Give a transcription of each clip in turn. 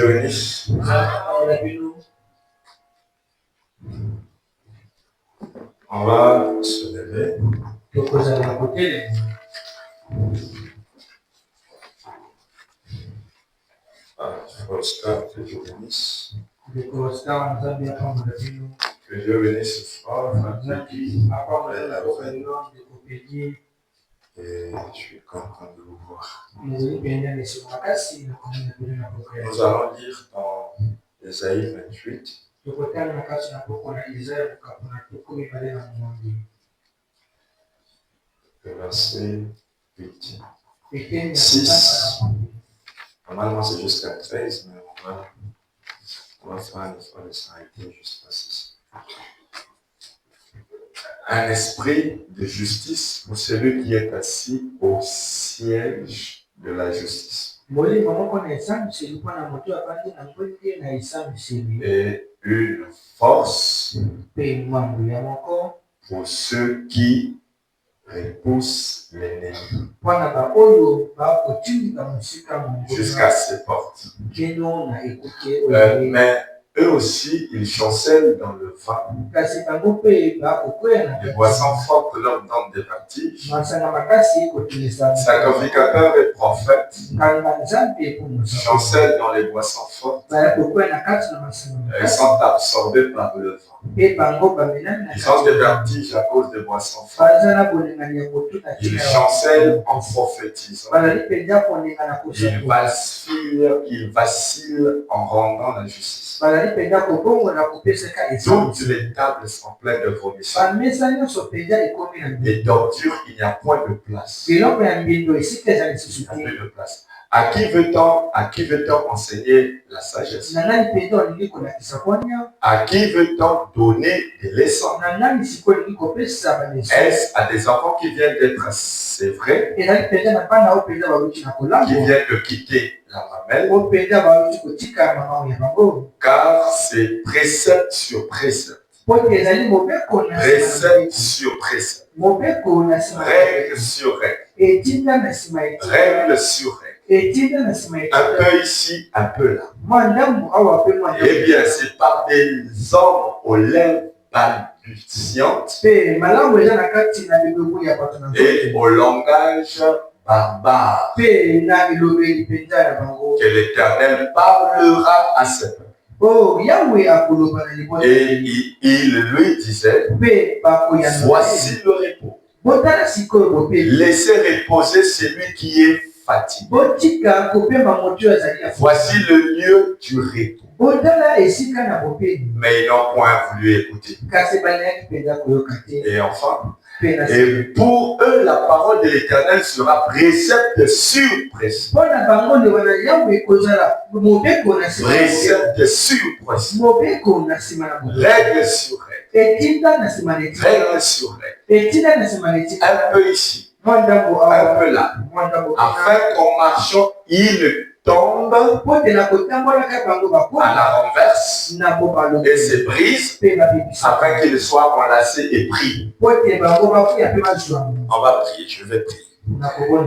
bénisse. On va se lever. Oscar, que Dieu bénisse. Que Dieu bénisse ce soir. Et je suis content de vous voir. Nous allons lire dans Ésaïe 28. Le verset 8. 6. Normalement, c'est jusqu'à 13, mais on va faire un effort de s'arrêter jusqu'à 6. Un esprit de justice pour celui qui est assis au siège de la justice. Et une force pour ceux qui repoussent l'ennemi jusqu'à ses portes. Mais eux aussi, ils chancellent dans le vent. Les boissons fortes leur donnent des vertiges. Sacrificateur et prophète chancellent dans les boissons fortes. Ils sont absorbés par le vent. Ils ont des vertiges à cause des boissons fortes. Ils chancellent en prophétisant. Ils vacillent en rendant la justice. Toutes les tables sont pleines de vomissements. Et d'ordures, il n'y a point de place. Il n'y a plus de place. À qui veut-on enseigner la sagesse? À qui veut-on donner des leçons? Est-ce à des enfants qui viennent d'être sévrés, qui viennent de quitter la mamelle? Car c'est précepte sur précepte. Précepte sur précepte. Règle sur règle. Règle sur règle. Un peu ici, un peu là. Eh bien, c'est par des hommes aux lèvres balbutiantes et au langage barbare que l'Éternel parlera à ses peuples. Et il lui disait, voici le repos. Laissez reposer celui qui est fatigué. Voici le lieu du repos. Mais ils n'ont point voulu écouter. Et enfin, et pour eux, la parole de l'Éternel sera précepte sur précepte. Précepte sur précepte. Règle sur règle. Règle sur règle. Un peu ici. Un peu là, afin qu'en marchant, il tombe à la renverse et se brise, afin qu'il soit enlacé et pris. On va prier, je vais prier.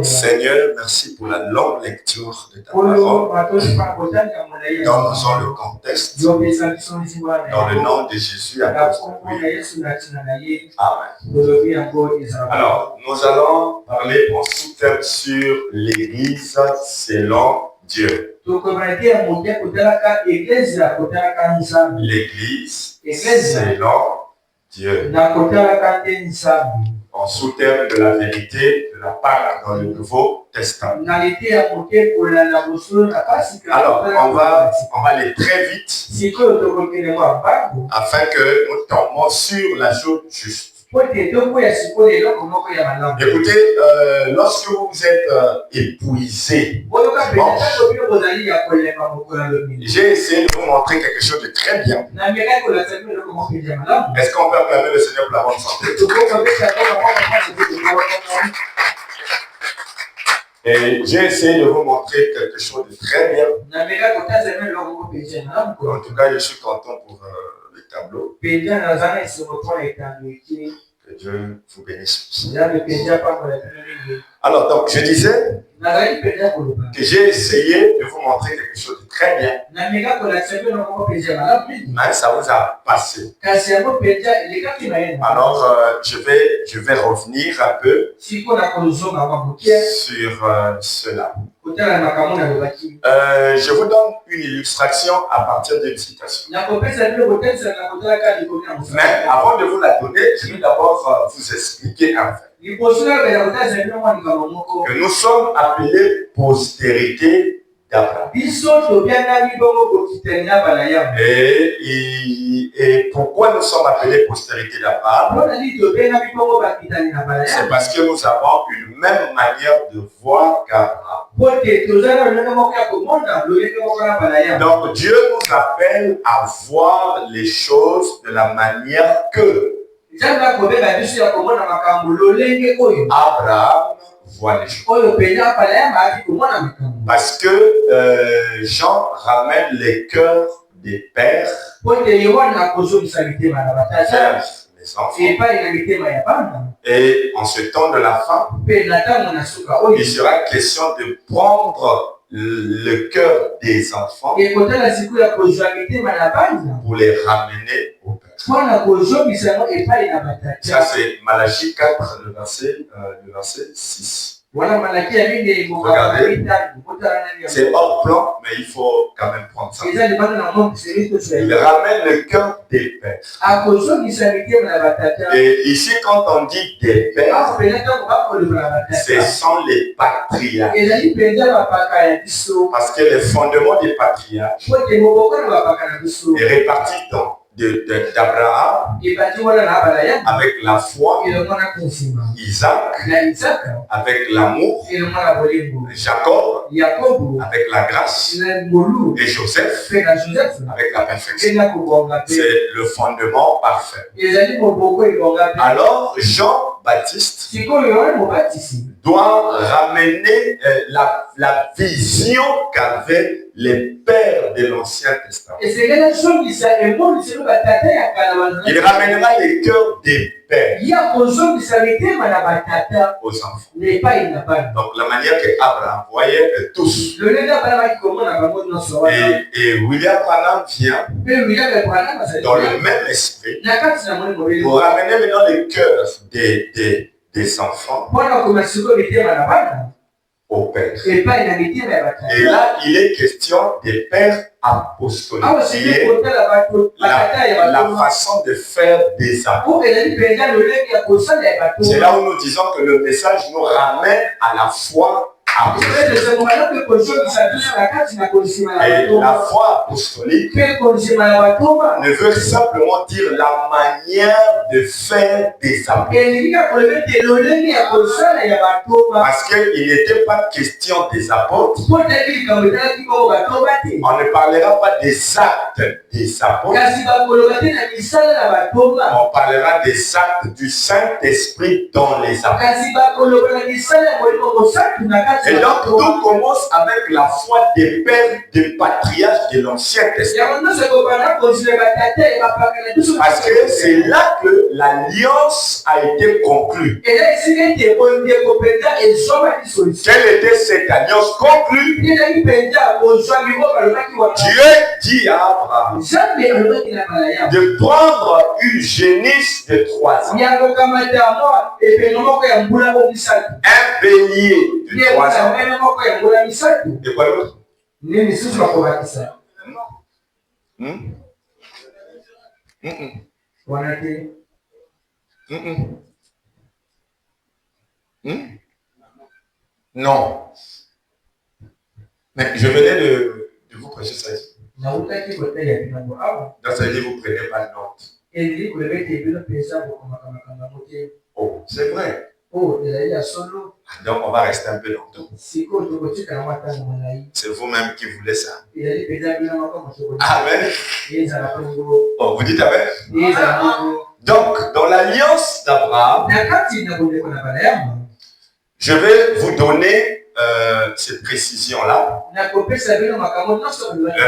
Seigneur, merci pour la longue lecture de ta parole. Donne-nous le contexte. Dans le nom de Jésus, Amen. Alors, nous allons parler en sous-thème sur l'Église selon Dieu. L'Église selon Dieu. En sous-thème de la vérité de la part dans le Nouveau Testament. Alors, on va aller très vite afin que nous tombions sur la chose juste. Écoutez, lorsque vous êtes épuisé, j'ai essayé de vous montrer quelque chose de très bien. Est-ce qu'on peut acclamer le Seigneur pour la bonne santé? Et j'ai essayé de vous montrer quelque chose de très bien. En tout cas, je suis content pour le tableau. Que Dieu vous bénisse. Alors, donc, je disais que j'ai essayé de vous montrer quelque chose de très bien. Mais ça vous a passé. Alors, je vais revenir un peu sur cela. Je vous donne une illustration à partir d'une citation. Mais avant de vous la donner, je vais d'abord vous expliquer un fait. Que nous sommes appelés postérité d'Abraham. Et pourquoi nous sommes appelés postérité d'Abraham? C'est parce que nous avons une même manière de voir qu'Abraham. Donc Dieu nous appelle à voir les choses de la manière que Abraham voit les choses. Parce que Jean ramène les cœurs des pères vers les enfants. Et en ce temps de la fin, il sera question de prendre le cœur des enfants pour les ramener au Père. Ça c'est Malachie 4, le verset 6. Regardez, c'est hors plan, mais il faut quand même prendre ça. Il ramène le cœur des pères. Et ici, quand on dit des pères, ce sont les patriarches. Parce que les fondements des patriarches est réparti dans d'Abraham avec la foi, Isaac avec l'amour, Jacob avec la grâce et Joseph avec la perfection. C'est le fondement parfait. Alors Jean-Baptiste doit ramener la vision qu'avaient les pères de l'Ancien Testament. Il ramènera les cœurs des pères aux enfants. Donc la manière qu'Abraham voyait tous. Et William Branham vient dans le même esprit pour ramener maintenant les cœurs des enfants au Père. Et là, il est question des pères apostoliques. La façon de faire des apôtres. C'est là où nous disons que le message nous ramène à la foi apostolique. Et la foi apostolique ne veut simplement dire la manière de faire des apôtres. Parce qu'il n'était pas question des apôtres. On ne parlera pas des actes des apôtres. On parlera des actes du Saint-Esprit dans les apôtres. Et donc, tout commence avec la foi des pères, des patriarches de l'Ancien Testament. Parce que c'est là que l'alliance a été conclue. Quelle était cette alliance conclue? Dieu dit à Abraham de prendre une génisse de 3 ans, un bélier de 3 ans. Et quoi d'autre? Non. Mais je venais de vous prêcher ça ici. Donc ça veut dire que vous ne prenez pas de note. Oh, c'est vrai. Donc on va rester un peu longtemps. C'est vous-même qui voulez ça. Amen. Oh, vous dites amen. Donc dans l'alliance d'Abraham, je vais vous donner cette précision-là.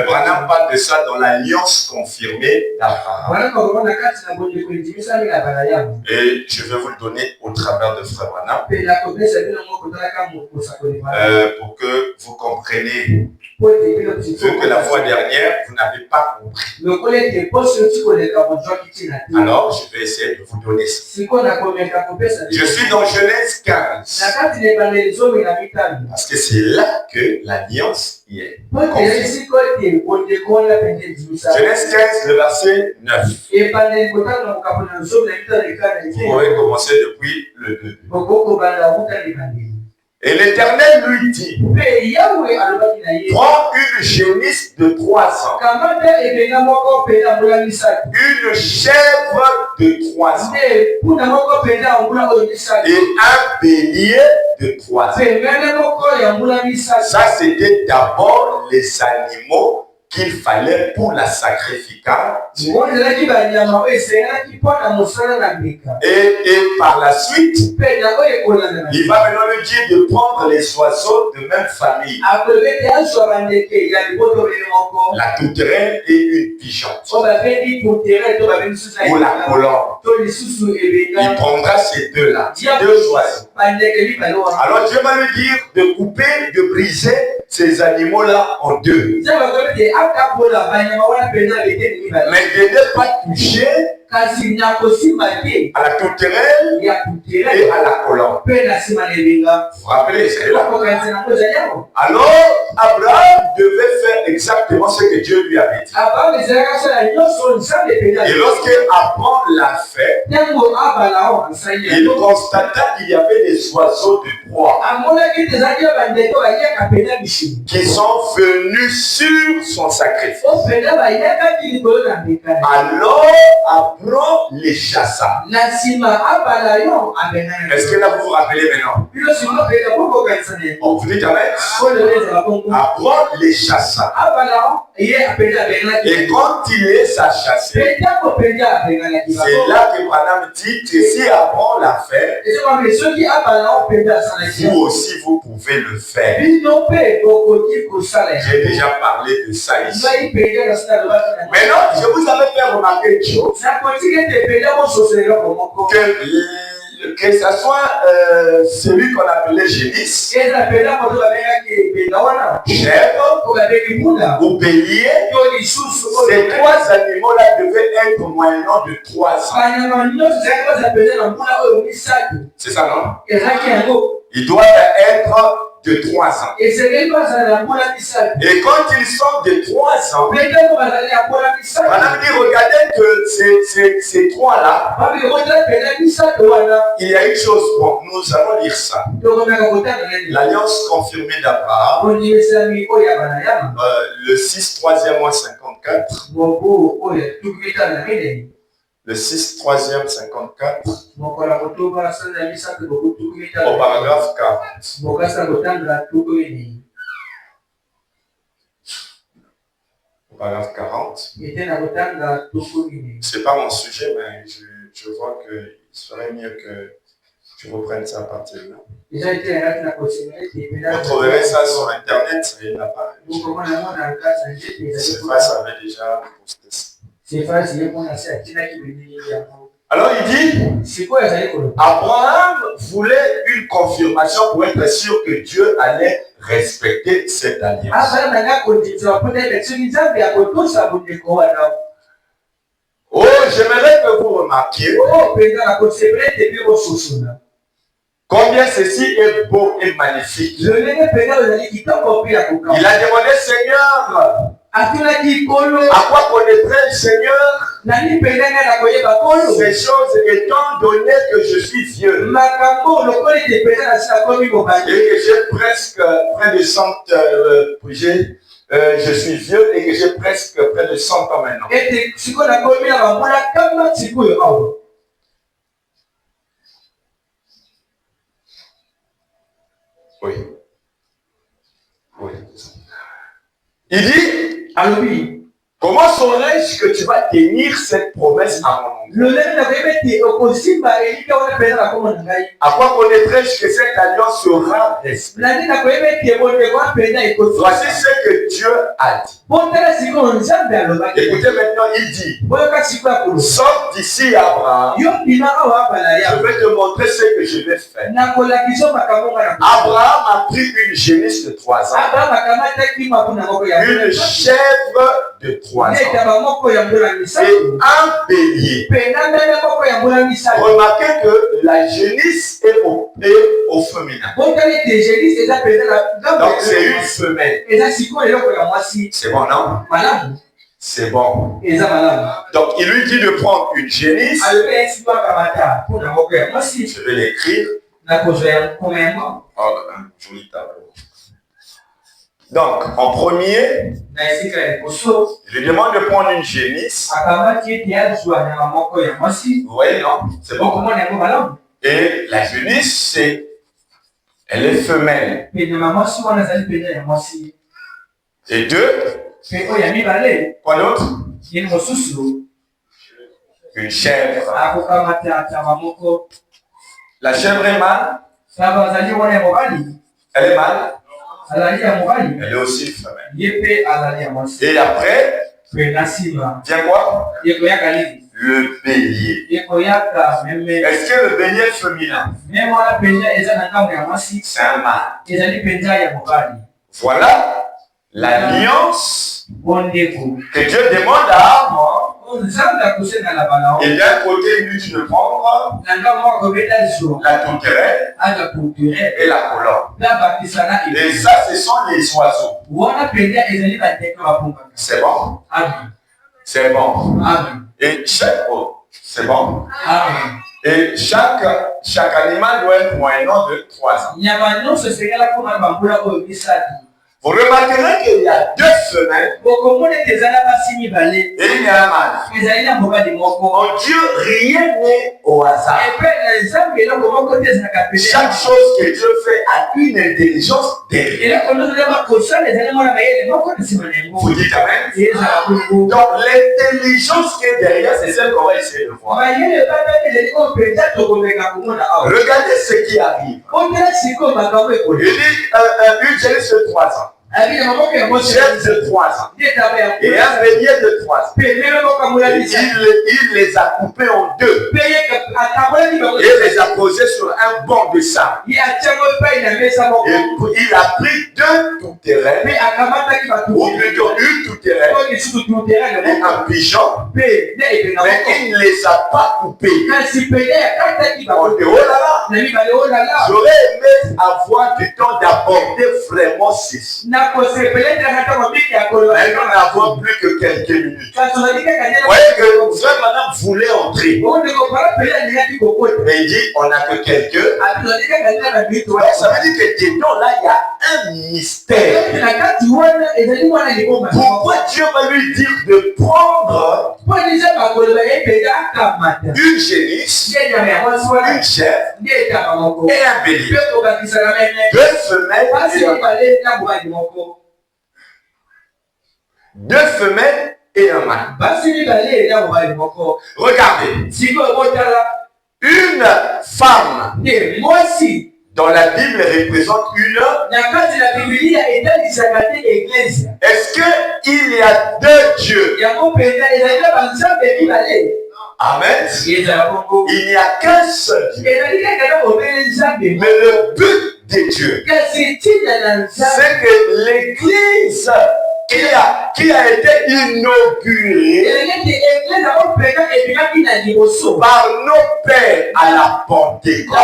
Branham parle de ça dans l'alliance confirmée d'Abraham. Et je vais vous le donner au travers de Frère Branham pour que vous compreniez. Vu que la fois dernière, vous n'avez pas compris. Alors, je vais essayer de vous donner ça. Je suis dans Genèse 15. Parce que c'est là que l'alliance y est. Genèse 15, le verset 9. Vous pouvez commencer depuis le début. Et l'Éternel lui dit, prends une génisse de 3 ans, une chèvre de 3 ans et un bélier de 3 ans. Ça, c'était d'abord les animaux qu'il fallait pour la sacrificature. Et par la suite, il va maintenant lui dire de prendre les oiseaux de même famille. La tourterelle et une pigeon. Ou la colombe. Il prendra ces deux-là, deux oiseaux. Alors Dieu va lui dire de couper, de briser ces animaux-là en deux. Mais de ne pas toucher à la tourterelle et à la colombe. Vous vous rappelez, c'est là. Alors, Abraham devait faire exactement ce que Dieu lui avait dit. Et lorsque Abraham l'a fait, il constata qu'il y avait des oiseaux de proie qui sont venus sur son sacrifice. Alors, Abraham les chassa. Est-ce que là vous vous rappelez maintenant? On vous dit amen. Abraham les chassa. Et quand il les a chassés, c'est là que Branham dit que si Abraham l'a fait, vous aussi vous pouvez le faire. J'ai déjà parlé de ça ici. Maintenant, je vous avais fait remarquer une chose. Que ce soit celui qu'on appelait génisse, chèvre ou bélier, ces 3 animaux-là devaient être moyennant de 3 ans. C'est ça, non? Ils doivent être de 3 ans. Et quand ils sont de 3 ans, on a dit, regardez que ces 3-là, il y a une chose, bon, nous allons lire ça. L'alliance confirmée d'Abraham, le 6, 3e mois 54. Le 6, 3e 54. Au paragraphe 40. Au paragraphe 40. C'est pas mon sujet, mais je vois qu'il serait mieux que tu reprennes ça à partir de là. Vous trouverez ça sur Internet, il n'y a pas. C'est vrai, ça avait déjà posté ça. Alors il dit, Abraham voulait une confirmation pour être sûr que Dieu allait respecter cette alliance. Oh, j'aimerais que vous remarquiez combien ceci est beau et magnifique. Il a demandé, Seigneur, à quoi connaîtrait le Seigneur ces choses étant donné que je suis vieux et que j'ai presque près de 100 je suis vieux et que j'ai presque près de 100 ans maintenant. Oui. Oui. Il dit, Comment saurais-je que tu vas tenir cette promesse à mon nom? À quoi connaîtrais-je que cette alliance sera respectée? Voici ce que Dieu a dit. Écoutez maintenant, il dit, sors d'ici Abraham, je vais te montrer ce que je vais faire. Abraham a pris une génisse de 3 ans, une chèvre de 3 ans et un bélier. Remarquez que la génisse est au féminin. Donc c'est une femelle. C'est bon, non? C'est bon. Donc il lui dit de prendre une génisse. Je vais l'écrire. Oh, joli tableau. Donc, en premier, je lui demande de prendre une génisse. Vous voyez, non? C'est bon. Et la génisse, elle est femelle. Et deux, quoi d'autre? Une chèvre. La chèvre est mâle. Elle est mâle. Elle est aussi femelle. Et après, vient quoi? Le bélier. Est-ce que le bélier est féminin? C'est un mâle. Voilà l'alliance que Dieu demande à Abraham. Et d'un côté, il lui dit de prendre la tourterelle et la colombe. Et ça, ce sont les oiseaux. C'est bon? C'est bon. Et c'est bon? Et chaque animal doit être moyennant de 3 ans. Vous remarquerez qu'il y a 2 femelles et il y a un mâle. En Dieu, rien n'est au hasard. Chaque chose que Dieu fait a une intelligence derrière. Vous dites amen? Donc l'intelligence qui est derrière, c'est celle qu'on va essayer de voir. Regardez ce qui arrive. Il dit une génisse de 3 ans. Une chèvre de 3 ans et un bélier de 3 ans. Il les a coupés en 2 et les a posés sur un banc de sable. Et il a pris 2 tourterelles, ou plutôt une tourterelle et un pigeon, mais il ne les a pas coupés. On dit, oh là là, j'aurais aimé avoir du temps d'aborder vraiment ceci. Mais nous n'avons plus que quelques minutes. Vous voyez que frère madame voulait entrer. Mais il dit, on n'a que quelques. Donc, ça veut dire que dedans, là, il y a un mystère. Pourquoi Dieu va lui dire de prendre une génisse, une chèvre et un bélier, 2 femelles et un mâle. Regardez, une femme dans la Bible représente une. Est-ce qu'il y a 2 dieux? Amen. Il n'y a qu'un seul Dieu. Mais le but de Dieu, c'est que l'Église qui a été inaugurée par nos pères à la Pentecôte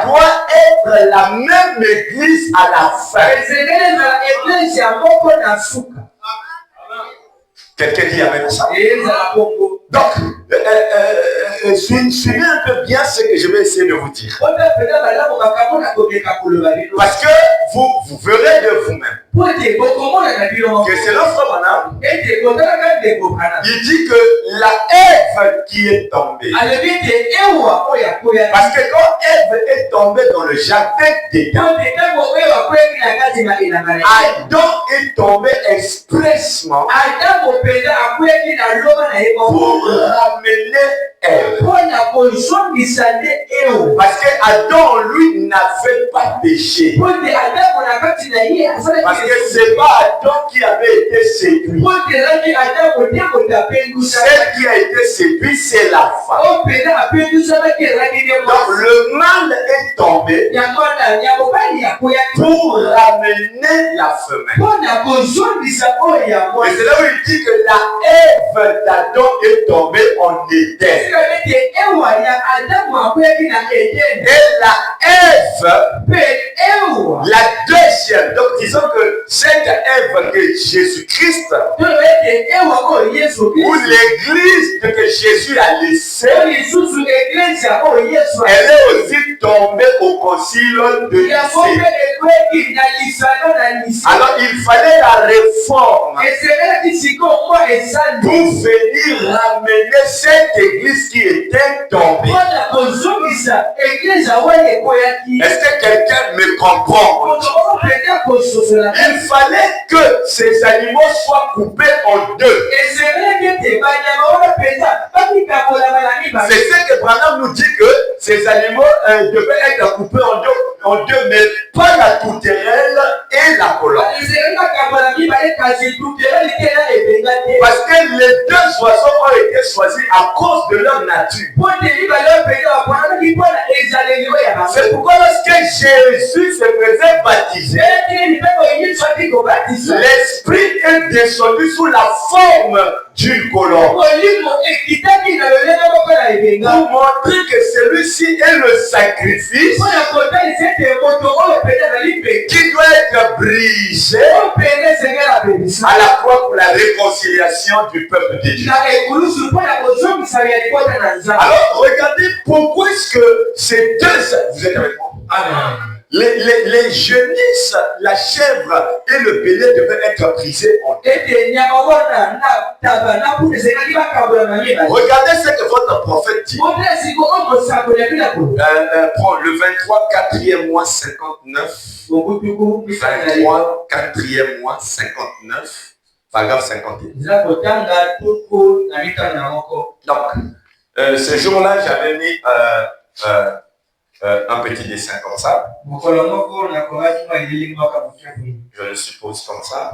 doit être la même Église à la fin. Quelqu'un dit amen ça. Donc, suivez un peu bien ce que je vais essayer de vous dire. Parce que vous verrez de vous-même que c'est notre madame Il dit que la Ève qui est tombée. Parce que quand Ève est tombée dans le jardin d'Éden, Adam est tombé expressement pour ramener Ève. Parce que Adam, lui, n'avait pas péché. Parce que c'est pas Adam qui avait été séduit. Celle qui a été séduite, c'est la femme. Donc le mal est tombé pour ramener la femelle. Et c'est là où il dit que la Ève d'Adam est tombée en Éden. Et la Ève, la deuxième, donc disons que cette Ève que Jésus-Christ, ou l'église que Jésus a laissée, elle est aussi tombée au concile de Nicée. Alors il fallait la réforme pour venir ramener cette église qui était tombée. Est-ce que quelqu'un me comprend? Il fallait que ces animaux soient coupés en deux. C'est ce que Branham nous dit, que ces animaux devaient être coupés en deux, mais pas la tourterelle et la colombe. Parce que les deux oiseaux ont été choisis à cause de leur nature. C'est pourquoi lorsque Jésus se faisait baptiser, l'Esprit est descendu sous la forme d'une colombe. Pour montrer que celui-ci est le sacrifice qui doit être brisé à la croix pour la réconciliation du peuple de Dieu. Alors regardez pourquoi est-ce que ces deux... Vous êtes avec moi? Amen. Les génisses, la chèvre et le bélier devaient être brisés en deux. Regardez ce que votre prophète dit. Prends le 23, 4e mois 59. 23, 4e mois 59. Paragraphe 51. Donc, ce jour-là, j'avais mis un petit dessin comme ça. Je le suppose comme ça.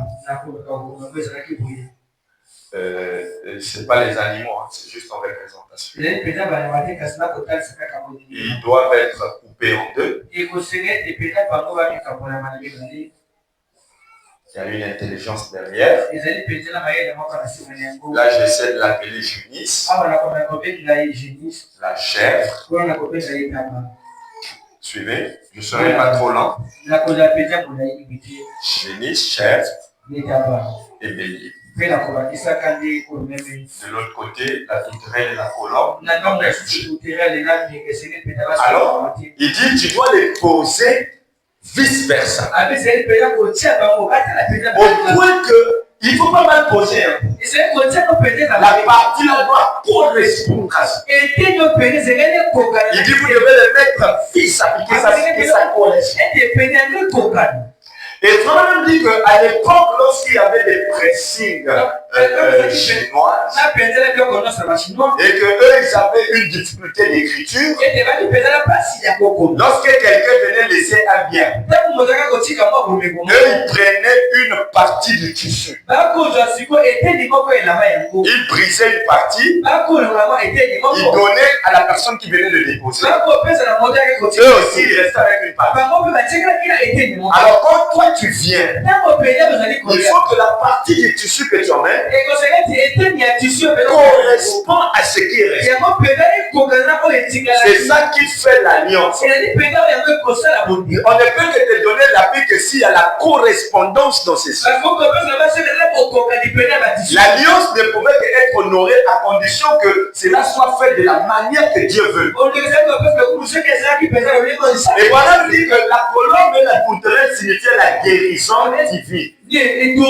C'est pas les animaux, hein, c'est juste en représentation. Ils doivent être coupés en deux. Il y a une intelligence derrière. Là, j'essaie de l'appeler génisse. La chèvre. Suivez, je ne serai pas trop lent. Génisse, chèvre et bélier. De l'autre côté, la tourterelle et la colombe. Alors, il dit, tu dois les poser vice-versa. Au point que il ne faut pas mal poser. La partie là doit correspondre à ça. Il dit, vous devez les mettre vice, appliquer ça, que ça correspond. Et Branham dit qu'à l'époque, lorsqu'il y avait des pressings chinoises, et qu'eux, ils avaient une difficulté d'écriture, lorsque quelqu'un venait laisser un bien, eux, ils prenaient une partie du tissu. Ils brisaient une partie, ils donnaient à la personne qui venait le déposer. Eux aussi, ils restaient avec une partie. Alors, quand toi, tu viens, il faut que la partie du tissu que tu emmènes correspond à ce qui reste. C'est ça qui fait l'alliance. On ne peut que te donner l'appui que s'il y a la correspondance dans ces choses. L'alliance ne pouvait être honorée à condition que cela soit fait de la manière que Dieu veut. Et voilà dit que la colombe et la tourterelle signifiait la guérison divine. Il dit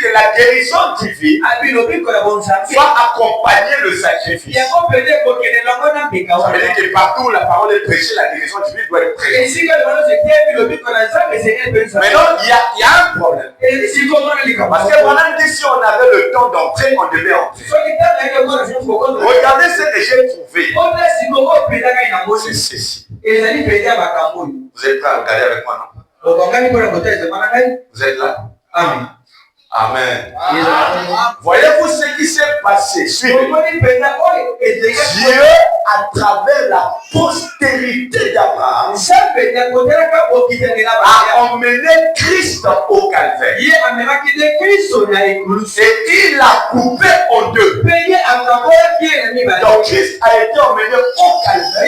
que la guérison divine va accompagner le sacrifice. Ça veut dire que partout où la parole est prêchée, la guérison divine doit être prêchée. Maintenant, il y a un problème. Parce que pendant que si on avait le temps d'entrer, on devait entrer. Regardez ce que j'ai trouvé. C'est ceci. Vous êtes prêts à regarder avec moi, non? Vous êtes là? Amen. Amen. Voyez-vous ce qui s'est passé? Dieu, à travers la postérité d'Abraham, a emmené Christ au calvaire. Et il l'a coupé en deux. Donc Christ a été emmené au calvaire.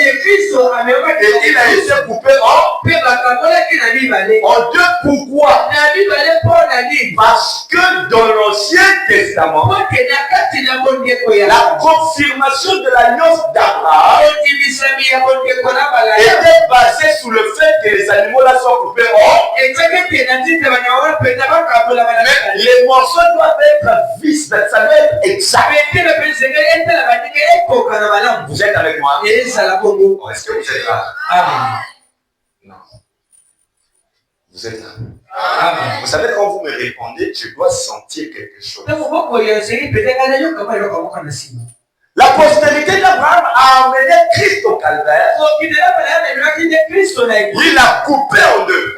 Et il a été coupé en deux. Pourquoi? Parce que dans l'Ancien Testament, la confirmation de l'alliance d'Abraham était basée sur le fait que les animaux là sont coupés mais les morceaux doivent être vis, ça doit être exact. Vous êtes avec moi? Est-ce que vous êtes là? Non. Vous êtes là? Amen. Vous savez, quand vous me répondez, je dois sentir quelque chose. La postérité d'Abraham a emmené Christ au calvaire. Il a coupé en deux.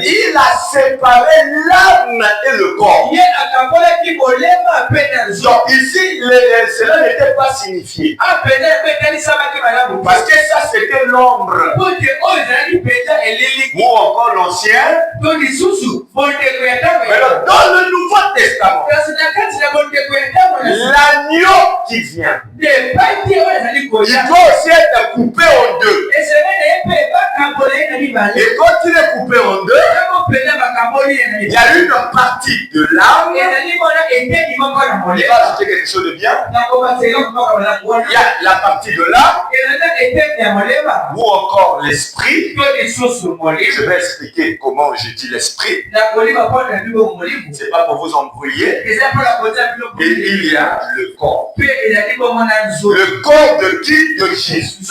Il a séparé l'âme et le corps. Donc ici, cela n'était pas signifié. Parce que ça, c'était l'ombre. Ou encore l'ancien. Mais dans le Nouveau Testament, l'agneau qui vient, il doit aussi être coupé en deux. Et quand il est coupé en deux, il y a une partie de l'âme. Il va ajouter quelque chose de bien. Il y a la partie de l'âme ou encore l'esprit. Je vais expliquer comment je dis l'esprit. C'est pas pour vous embrouiller. Et il y a le corps. Le corps de qui? De Jésus.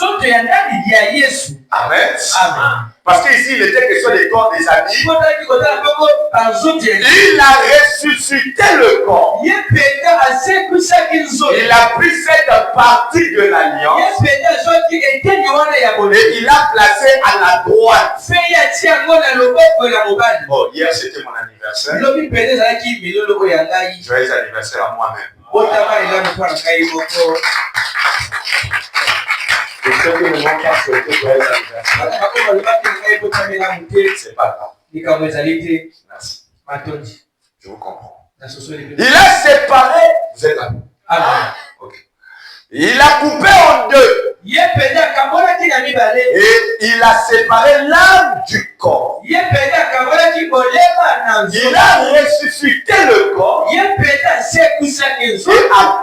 Amen. Parce qu'ici, il était question des corps des amis. Il a ressuscité le corps. Il a pris cette partie de l'alliance et il l'a placé à la droite. Bon, hier c'était mon anniversaire. Joyeux anniversaire à moi-même. Et ceux qui ne m'ont pas souhaité joyeux anniversaire, c'est pas grave. Merci. Je vous comprends. Il a séparé. Vous êtes là? Ok. Il a coupé en deux. Et il a séparé l'âme du corps. Il a ressuscité le corps. Et a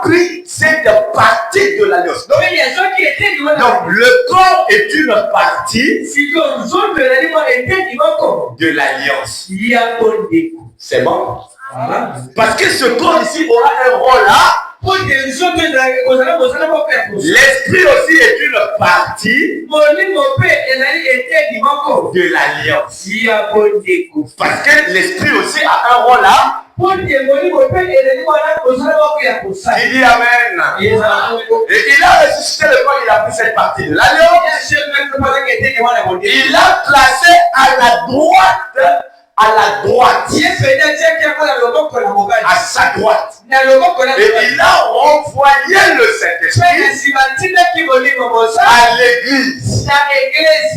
pris cette partie de l'alliance. Donc le corps est une partie de l'alliance. C'est bon? Parce que ce corps ici aura un rôle là. L'esprit aussi est une partie de l'alliance. Parce que l'esprit aussi a un rôle là. Il dit Amen. Et il a ressuscité le corps, il a pris cette partie de l'alliance. Il l'a placé à la droite. À la droite, à sa droite, et il a renvoyé le Saint-Esprit à l'église.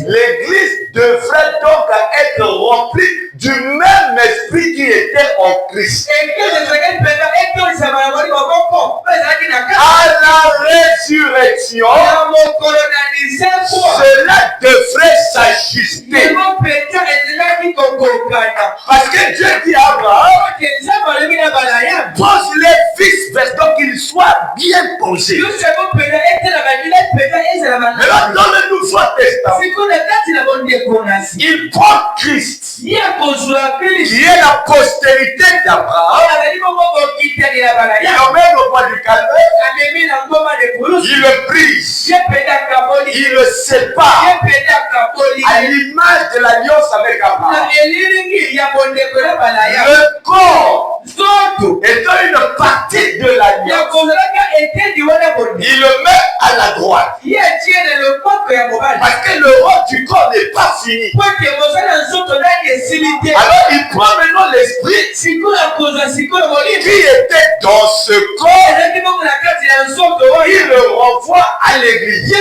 L'église devrait donc être remplie du même esprit qui était en Christ. À la résurrection, cela devrait s'ajuster. Parce que Dieu dit à Abraham, pose les fils bouleverse, donc qu'il soit bien pensé. Mais là, dans le Nouveau Testament, il prend Christ, qui est la postérité d'Abraham, il l'emmène au bois du calvaire, il le brise, il le sépare à l'image de l'alliance avec Abraham. Le corps étant une partie de l'alliance, il le met à la droite. Parce que le rôle du corps n'est pas fini. Alors il prend maintenant l'esprit qui était dans ce corps, il le renvoie à l'église.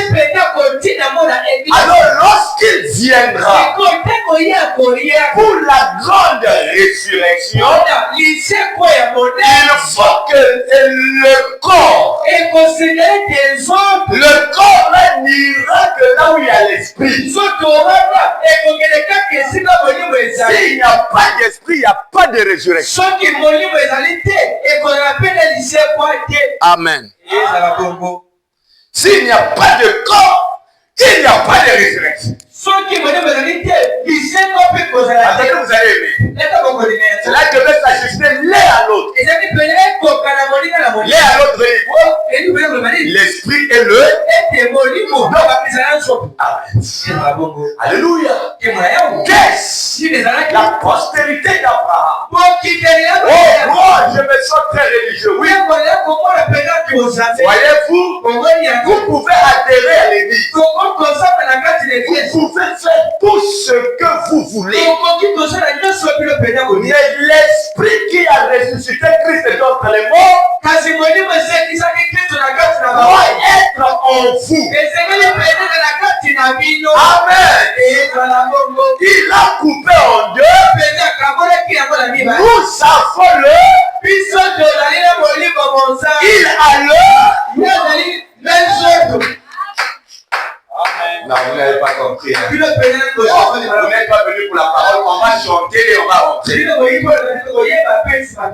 Alors lorsqu'il viendra pour la grande résurrection, il faut que le corps n'ira que là où il y a l'esprit. S'il n'y a pas d'esprit, il n'y a pas de résurrection. Amen. S'il n'y a pas de corps, il n'y a pas de résurrection. Attendez, vous allez aimer. Cela devait s'ajuster l'un à l'autre. L'un à l'autre, l'esprit et le. Alléluia. Qu'est-ce la postérité d'Abraham? Oh, moi, je me sens très religieux. Oui. Voyez-vous, vous pouvez adhérer à l'église. Vous pouvez faire tout ce que vous voulez. Mais l'esprit qui a ressuscité Christ d'entre les morts doit être en vous. Amen. Il a coupé en deux. Nous savons le. Il a le. Non, vous n'avez pas compris. Hein. Vous n'êtes pas venu pour la parole. On va chanter et on va rentrer.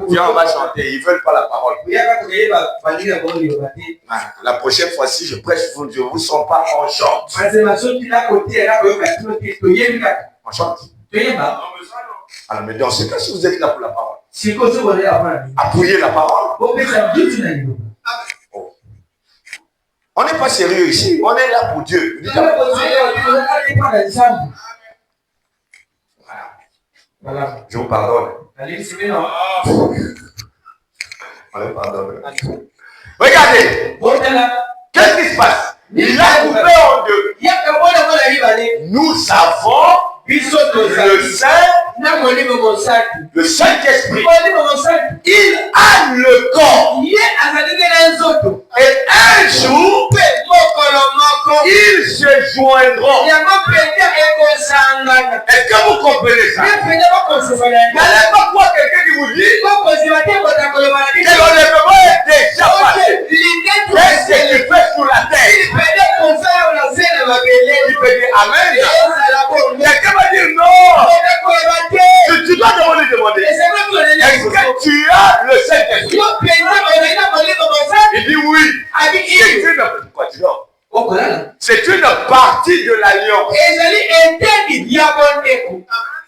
Tiens, on va chanter. Ils ne veulent pas la parole. La prochaine fois, si je prêche, je ne vous sens pas en chante. On chante. Alors, mais dans ce cas, si vous êtes là pour la parole, appuyez la parole. On n'est pas sérieux ici, on est là pour Dieu. Voilà. Je vous pardonne. On le pardonne. Regardez. Qu'est-ce qui se passe? Il a coupé en deux. Nous avons le Saint-Esprit. Il a le corps. Et un jour, ils se joindront. Est-ce que vous comprenez ça? N'allez pas voir quelqu'un qui vous dit que l'enlèvement est déjà passé. Qu'est-ce que tu fais sur la terre? Il peut dire Amen. Quelqu'un va dire non. Tu dois demander. Est-ce que tu as le Saint-Esprit? Il dit oui. C'est une partie de l'alliance.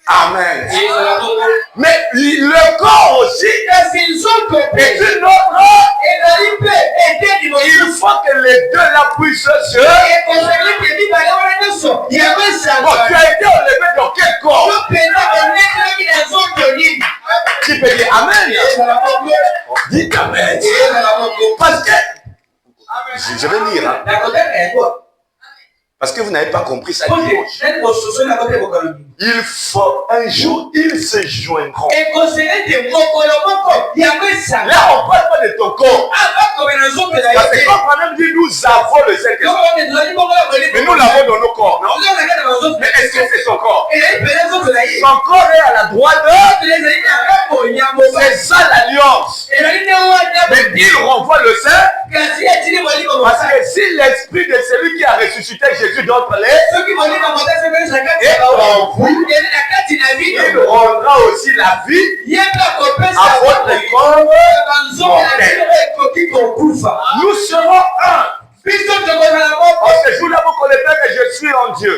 Amen. Mais le corps aussi est une autre. Il faut que les deux là puissent se. Bon, tu as été enlevé dans quel corps? Tu peux dire Amen. Dites Amen. Parce que je vais lire. Hein. Parce que vous n'avez pas compris ça dimanche. Il faut un jour, ils se joindront. Là, on ne parle pas de ton corps. Parce que quand on dit nous avons le Saint-Esprit, mais nous l'avons dans nos corps, non? Mais est-ce que c'est son corps? Son corps est à la droite. C'est ça l'alliance. Mais il renvoie le Saint. Parce que si l'esprit de celui qui a ressuscité Jésus d'entre les est en vous, il rendra aussi la vie à votre corps mortel. Nous serons un. En ce jour-là, vous connaissez que je suis en Dieu.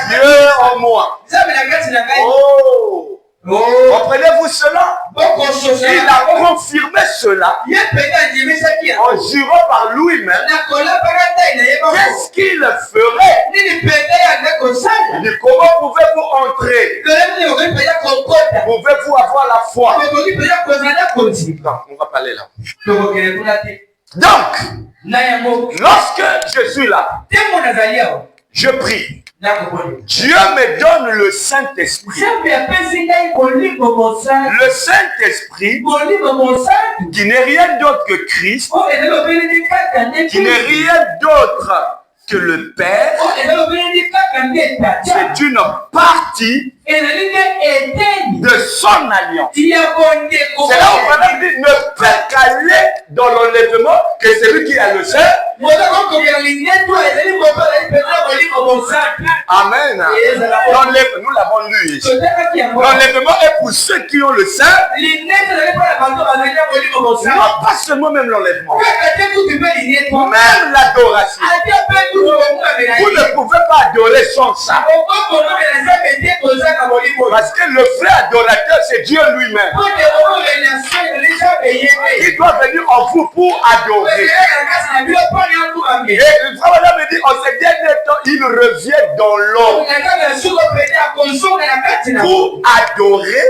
Dieu en moi. Oh! Comprenez-vous cela? Il a confirmé cela en jurant par lui-même. Qu'est-ce qu'il ferait? Il dit, comment pouvez-vous entrer? Pouvez-vous avoir la foi? Non, on va parler là. Donc, lorsque je suis là, je prie. Dieu me donne le Saint-Esprit. Le Saint-Esprit, qui n'est rien d'autre que Christ, qui n'est rien d'autre que le Père, c'est une partie de son alliance. C'est là où on dit ne peut qu'aller dans l'enlèvement que celui qui a le sein. Amen. Nous l'avons lu ici. L'enlèvement est pour ceux qui ont le sein. Non, pas seulement même l'enlèvement. Même l'adoration. Vous ne pouvez pas adorer sans ça. Parce que le vrai adorateur, c'est Dieu lui-même. Il doit venir en vous pour adorer. Et le frère me dit, en ces derniers temps, il revient dans l'ombre pour adorer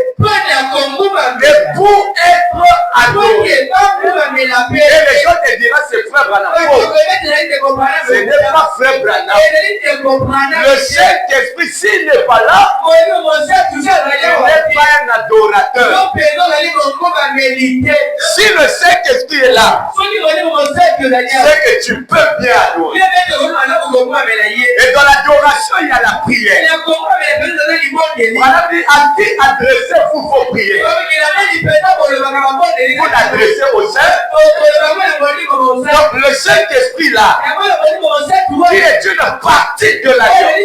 et pour être adoré. Et les gens te diront, c'est frère Branham. Ce n'est pas frère Branham. Le Saint-Esprit, s'il n'est pas là, il n'est pas un adorateur. Si le Saint-Esprit est là, c'est que tu peux bien adorer. Et dans l'adoration, il y a la prière. Voilà, dit à qui adressez-vous vos prières? Vous l'adressez au Saint. Donc le Saint-Esprit là, qui est une partie de l'alliance.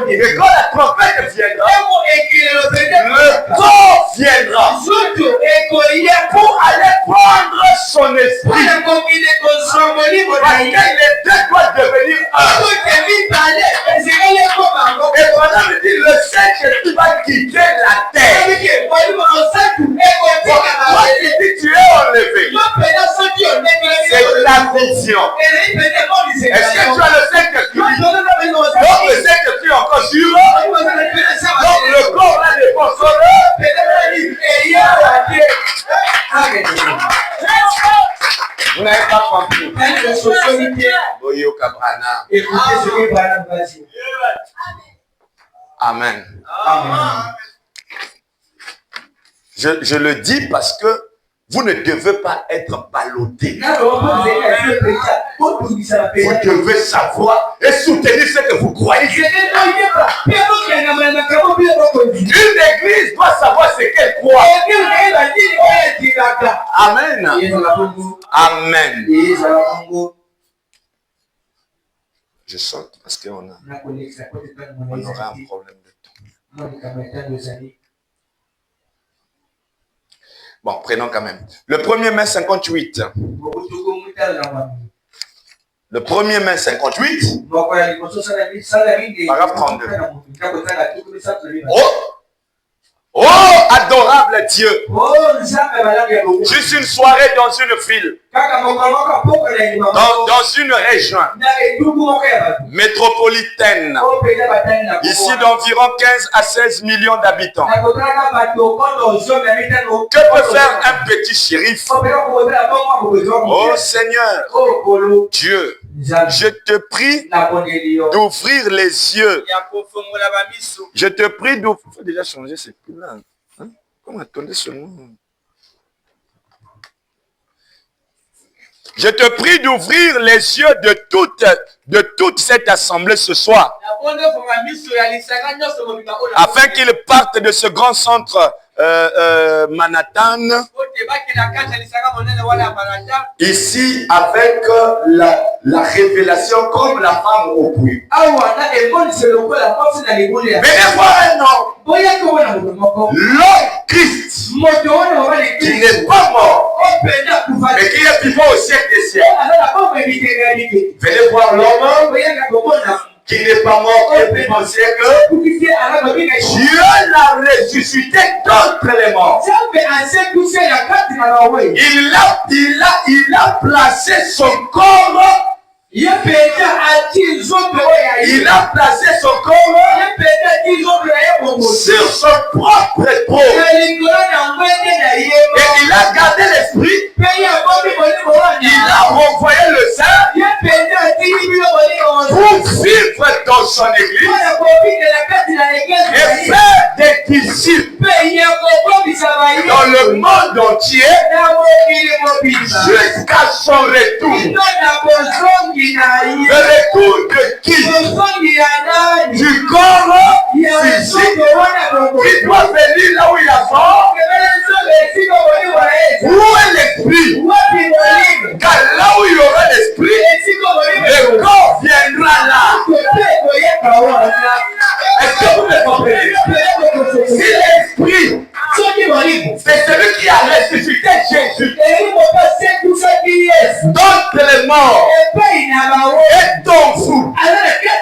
Et quand la trompette viendra, le corps viendra pour aller prendre son esprit. Parce que les deux doivent devenir un. Et pendant me dit, le Saint-Esprit va quitter la terre. Toi qui dis tu es enlevé, c'est ta vision. Est-ce que tu as le Saint-Esprit? Donc le Saint-Esprit encore sur eux. Donc le corps là dépend sur eux. Vous n'avez pas compris. Boyo Kabrana. Écoutez ce que Branham va dire. Amen. Je le dis parce que vous ne devez pas être ballotté. Vous devez savoir et soutenir ce que vous croyez. Une église doit savoir ce qu'elle croit. Amen. Amen. Je saute parce qu'on aura un problème de temps. Bon, prenons quand même. Le 1er mai 58. Le 1er mai 58. Paragraphe 32. Oh, adorable Dieu. Juste une soirée dans une ville. Dans une région métropolitaine. Ici d'environ 15 à 16 millions d'habitants. Que peut faire un petit shérif? Oh Seigneur, Dieu, je te prie d'ouvrir les yeux. Je te prie d'ouvrir. Il faut déjà changer ces plis-là. Hein? Comment attendez seulement? Je te prie d'ouvrir les yeux de toute cette assemblée ce soir. Afin qu'ils partent de ce grand centre Manhattan. Ici avec la révélation comme la femme au puits. Venez voir un homme. L'homme Christ qui n'est pas mort, mais qui est vivant au siècle des siècles. Venez voir l'homme qui n'est pas mort et vivant au siècle. Dieu l'a ressuscité d'entre les morts. Il a placé son corps. Il a placé son corps sur son propre trône. Et il a gardé l'esprit. Il a renvoyé le sein pour vivre dans son église et faire des disciples dans le monde entier jusqu'à son retour. Le retour de qui? Du corps physique qui doit venir là où il a fort. Où est l'esprit? Car là où il y aura l'esprit, le corps viendra là. Est-ce que vous me comprenez? Si l'esprit, c'est celui qui a ressuscité Jésus d'entre les morts, et donc vous,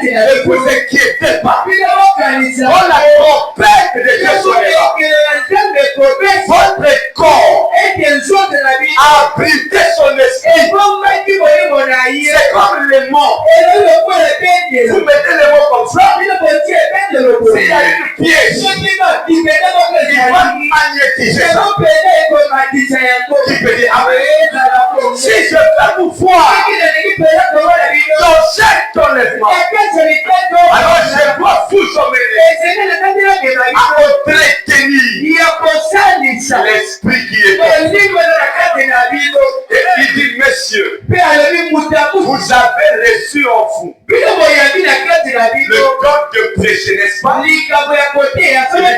ne vous inquiétez pas. On la trompette de Dieu sonnera. Votre corps a abrité son esprit. C'est comme les morts. Vous mettez les mots comme ça. S'il y a une pièce, il va magnétiser ça. Qui peut dire amen. Si je peux vous voir dans cet enlèvement, alors je dois vous emmener à entretenir l'esprit qui est en vous. Et il dit, messieurs, vous avez reçu en vous le don de prêcher, n'est-ce pas?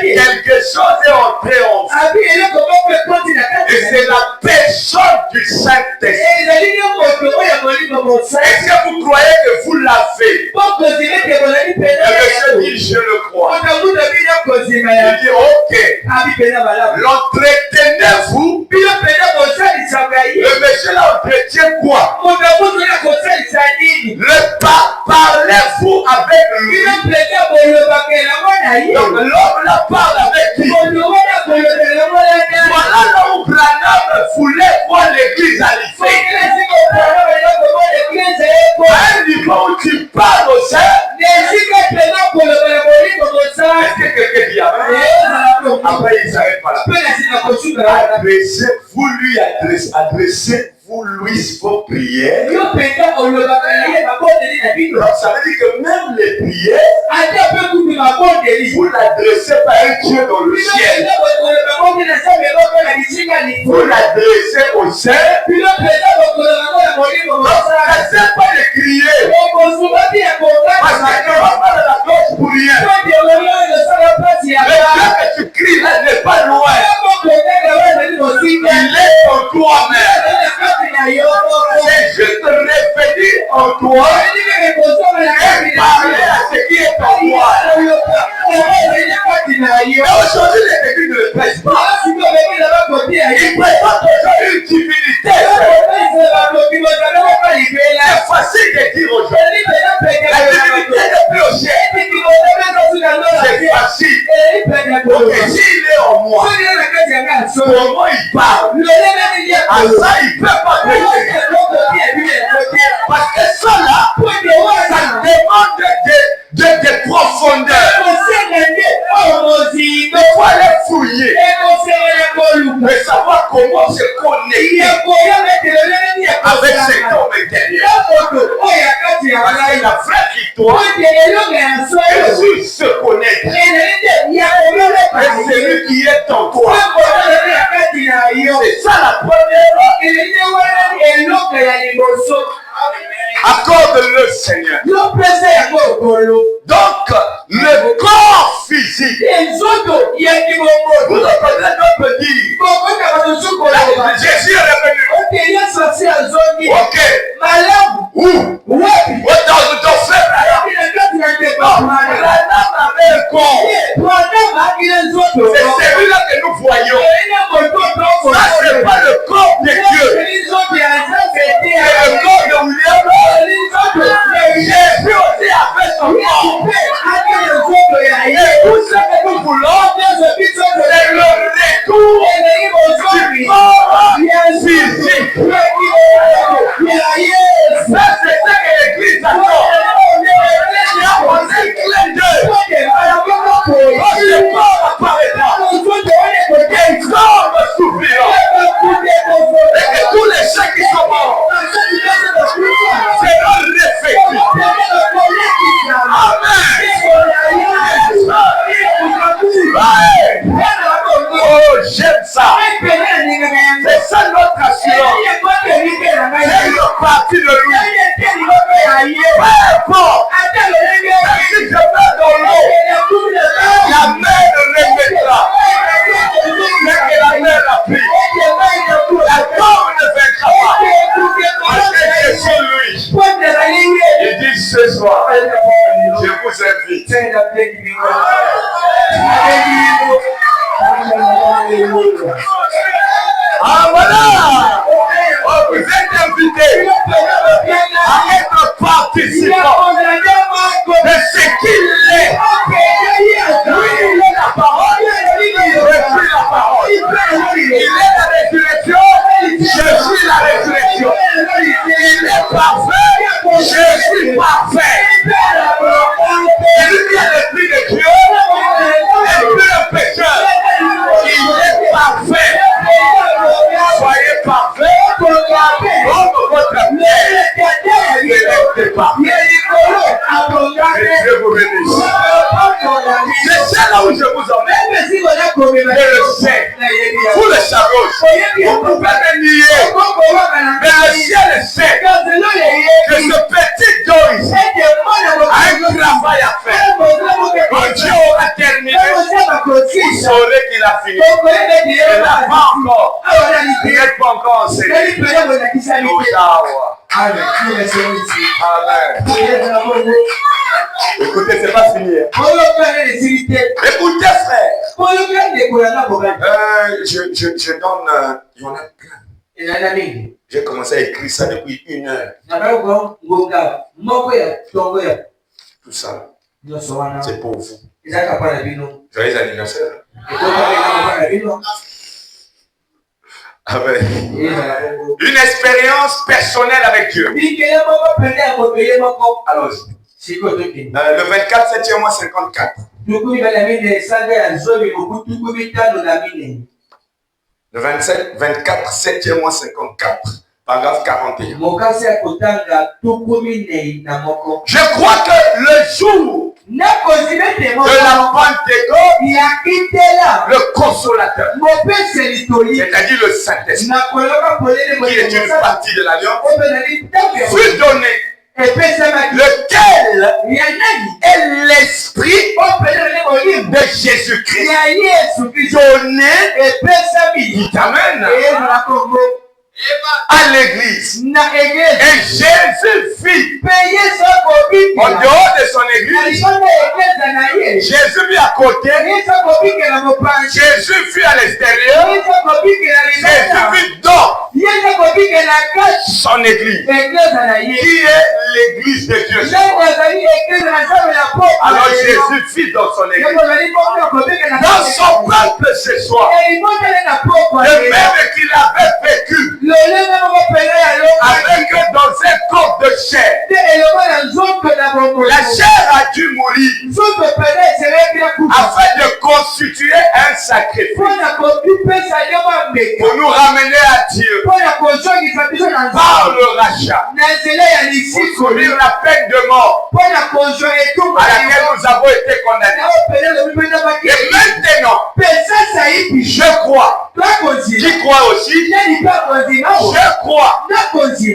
Quelque chose est entré en vous. Et c'est la personne du Saint-Esprit. Est-ce que vous croyez que vous l'avez? Le monsieur dit, je le crois. Il dit, ok. L'entretenez-vous. Le monsieur l'entretient quoi? Le parlez-vous avec lui? Donc l'homme la parle avec qui? Voilà là où Branham voulait voir l'église à l'effet. À un niveau où tu parles au sein. Est-ce que quelqu'un dit amen? Après il ne s'arrête pas là. Adressez-vous lui, adressez-vous lui vos prières. Donc ça veut dire que même les prières, vous n'adressez pas un Dieu dans le ciel. Vous l'adressez au sein. Donc n'essayez pas de crier. Parce que tu ne vas pas de la gauche pour rien. Le Dieu que tu cries là n'est pas loin. Il est en toi-même. Et je te réfléchis en toi et parler à ce qui est en toi. Mais aujourd'hui, les églises ne le prêchent pas. Ils présentent aujourd'hui une divinité. C'est facile de dire aujourd'hui. La divinité n'est plus au ciel. C'est facile. Ok, s'il est en moi, comment il parle? À ça, il ne peut pas prêcher. Parce que ça là, ça demande des profondeurs. Il faut aller fouiller. Mais savoir comment se connecter avec cet homme intérieur. Parce que la vraie victoire, Jésus se connaît. Et celui qui est en toi. C'est ça la première. Accorde-le, Seigneur. Donc, le corps physique. Vous entendez notre dire. Jésus est revenu. Ok. Où? Ah voilà! Oh, vous êtes invités à être participants de ce qu'il est. Lui, il est la parole. Je suis la parole. Il est la résurrection. Je suis la résurrection. Il est parfait. Je suis parfait. Il vient l'Esprit de Dieu. Et puis le pécheur. Il est parfait. Soyez parfait. Comme votre Père. Il est parfait. Et Dieu vous bénisse. C'est ça là où je vous emmène. Je le sais. Vous le savez aussi. Vous pouvez me nier. Mais le ciel sait que ce petit Joyce a un travail à faire. Quand Dieu aura terminé, vous saurez qu'il a fini. Il n'a pas encore. Il n'est pas encore enseigné. Amen. Écoutez, c'est pas fini. Écoutez, frère. Je donne. Il y en a plein. J'ai commencé à écrire ça depuis 1 heure. Tout ça, c'est pour vous. Joyeux anniversaire. Amen. Une expérience personnelle avec Dieu. Allons-y. Le 24, 7e mois 54. Le 24, 7e mois 54. Paragraphe 41. Je crois que le jour de la Pentecôte, le consolateur, c'est-à-dire le Saint-Esprit, qui est une partie de l'Alliance, fut donné, lequel est l'Esprit de Jésus-Christ, donné, il t'amène à l'église. Et Jésus fit, en dehors de son église, Jésus vit à côté, Jésus fut à l'extérieur, Jésus vit dans son église, qui est l'église de Dieu. Alors Jésus fit dans son église, dans son peuple ce soir, de même qu'il avait vécu avec dans un corps de chair. La chair a dû mourir afin de constituer un sacrifice pour nous ramener à Dieu par le rachat, pour courir la peine de mort à laquelle nous avons été condamnés. Et maintenant, je crois, qui croit aussi, je crois qu'il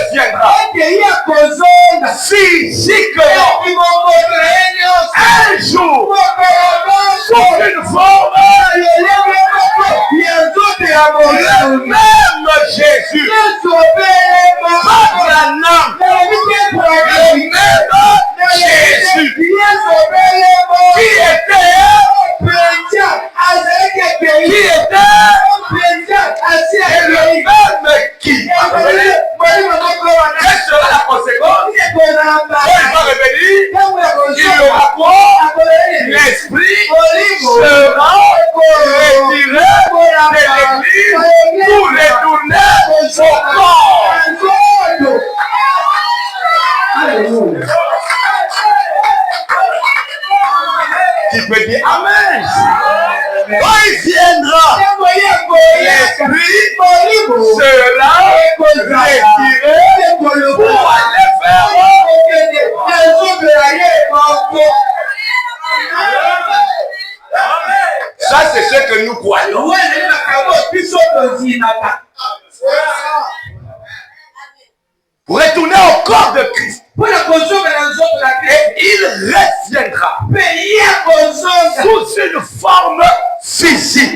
reviendra physiquement un jour sous une forme, le même Jésus, pas un homme, le même Jésus qui était et le même qui quelle sera la conséquence? Quand il va revenir, il aura quoi? L'esprit sera retiré de l'église pour retourner au corps. Alléluia. Tu peux dire Amen. Quand il viendra, l'esprit sera retiré pour aller faire. Ça, c'est ce que nous croyons. Pour retourner au corps de Christ. Et il reviendra sous une forme physique.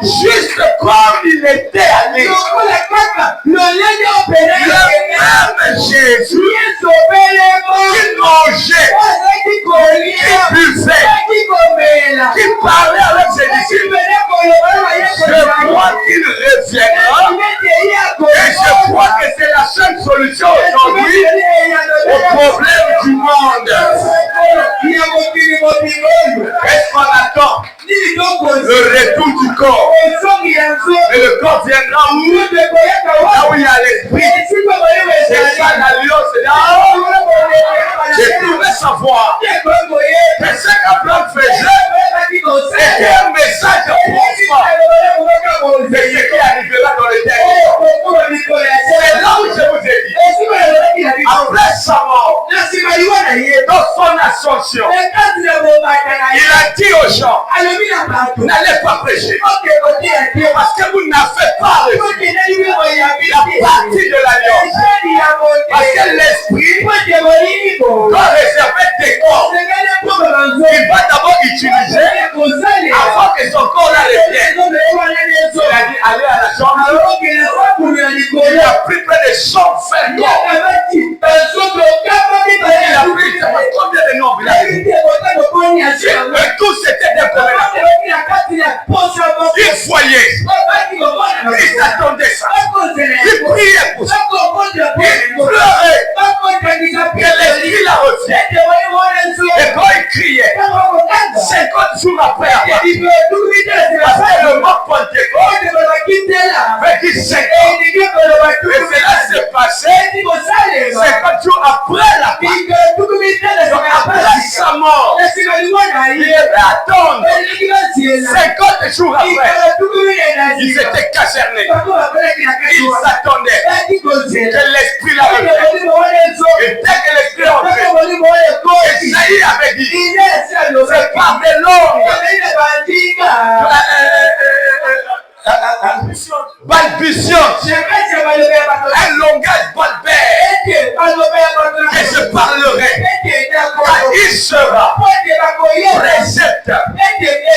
juste comme il était allé. Le même Jésus qui mangeait, qui buvait, qui parlait avec ses disciples. Je crois qu'il reviendra et je crois que c'est la seule solution aujourd'hui au problème du monde. Est-ce qu'on attend le retour du corps? Et le corps viendra où? Là où il y a l'esprit. C'est ça l'alliance. J'ai trouvé savoir que ce qu'Abraham faisait était un message de prosper. Mais ce qui arrivera dans le texte, c'est là où je vous ai dit. Après sa mort, dans son ascension, il a dit aux gens, n'allez pas prêcher. Parce que vous n'avez pas reçu la partie de l'alliance. Parce que l'esprit doit réserver des corps. Il va d'abord utiliser avant que son corps la revienne. Il a dit, allez à la chambre. Il a pris près de 120 corps. Il a pris combien de nombres il a dit? Et tous c'était des problèmes. Il voyait. Il s'attendait ça. Il priait pour ça. Il pleurait. Que l'esprit la retient. Et quand il criait, 50 jours après avoir, parce que le mot Pentecôte fait qu'il 50. Et cela s'est passé 50 jours après la Pentecôte. Donc après sa mort, il devait attendre 50 jours après. Il s'était caserné. Il s'attendait que l'esprit la revienne. Et dès que l'esprit est entré, Esaïe avait dit, c'est par des langues balbutiantes, un langage balbert que je parlerai. Il sera précepte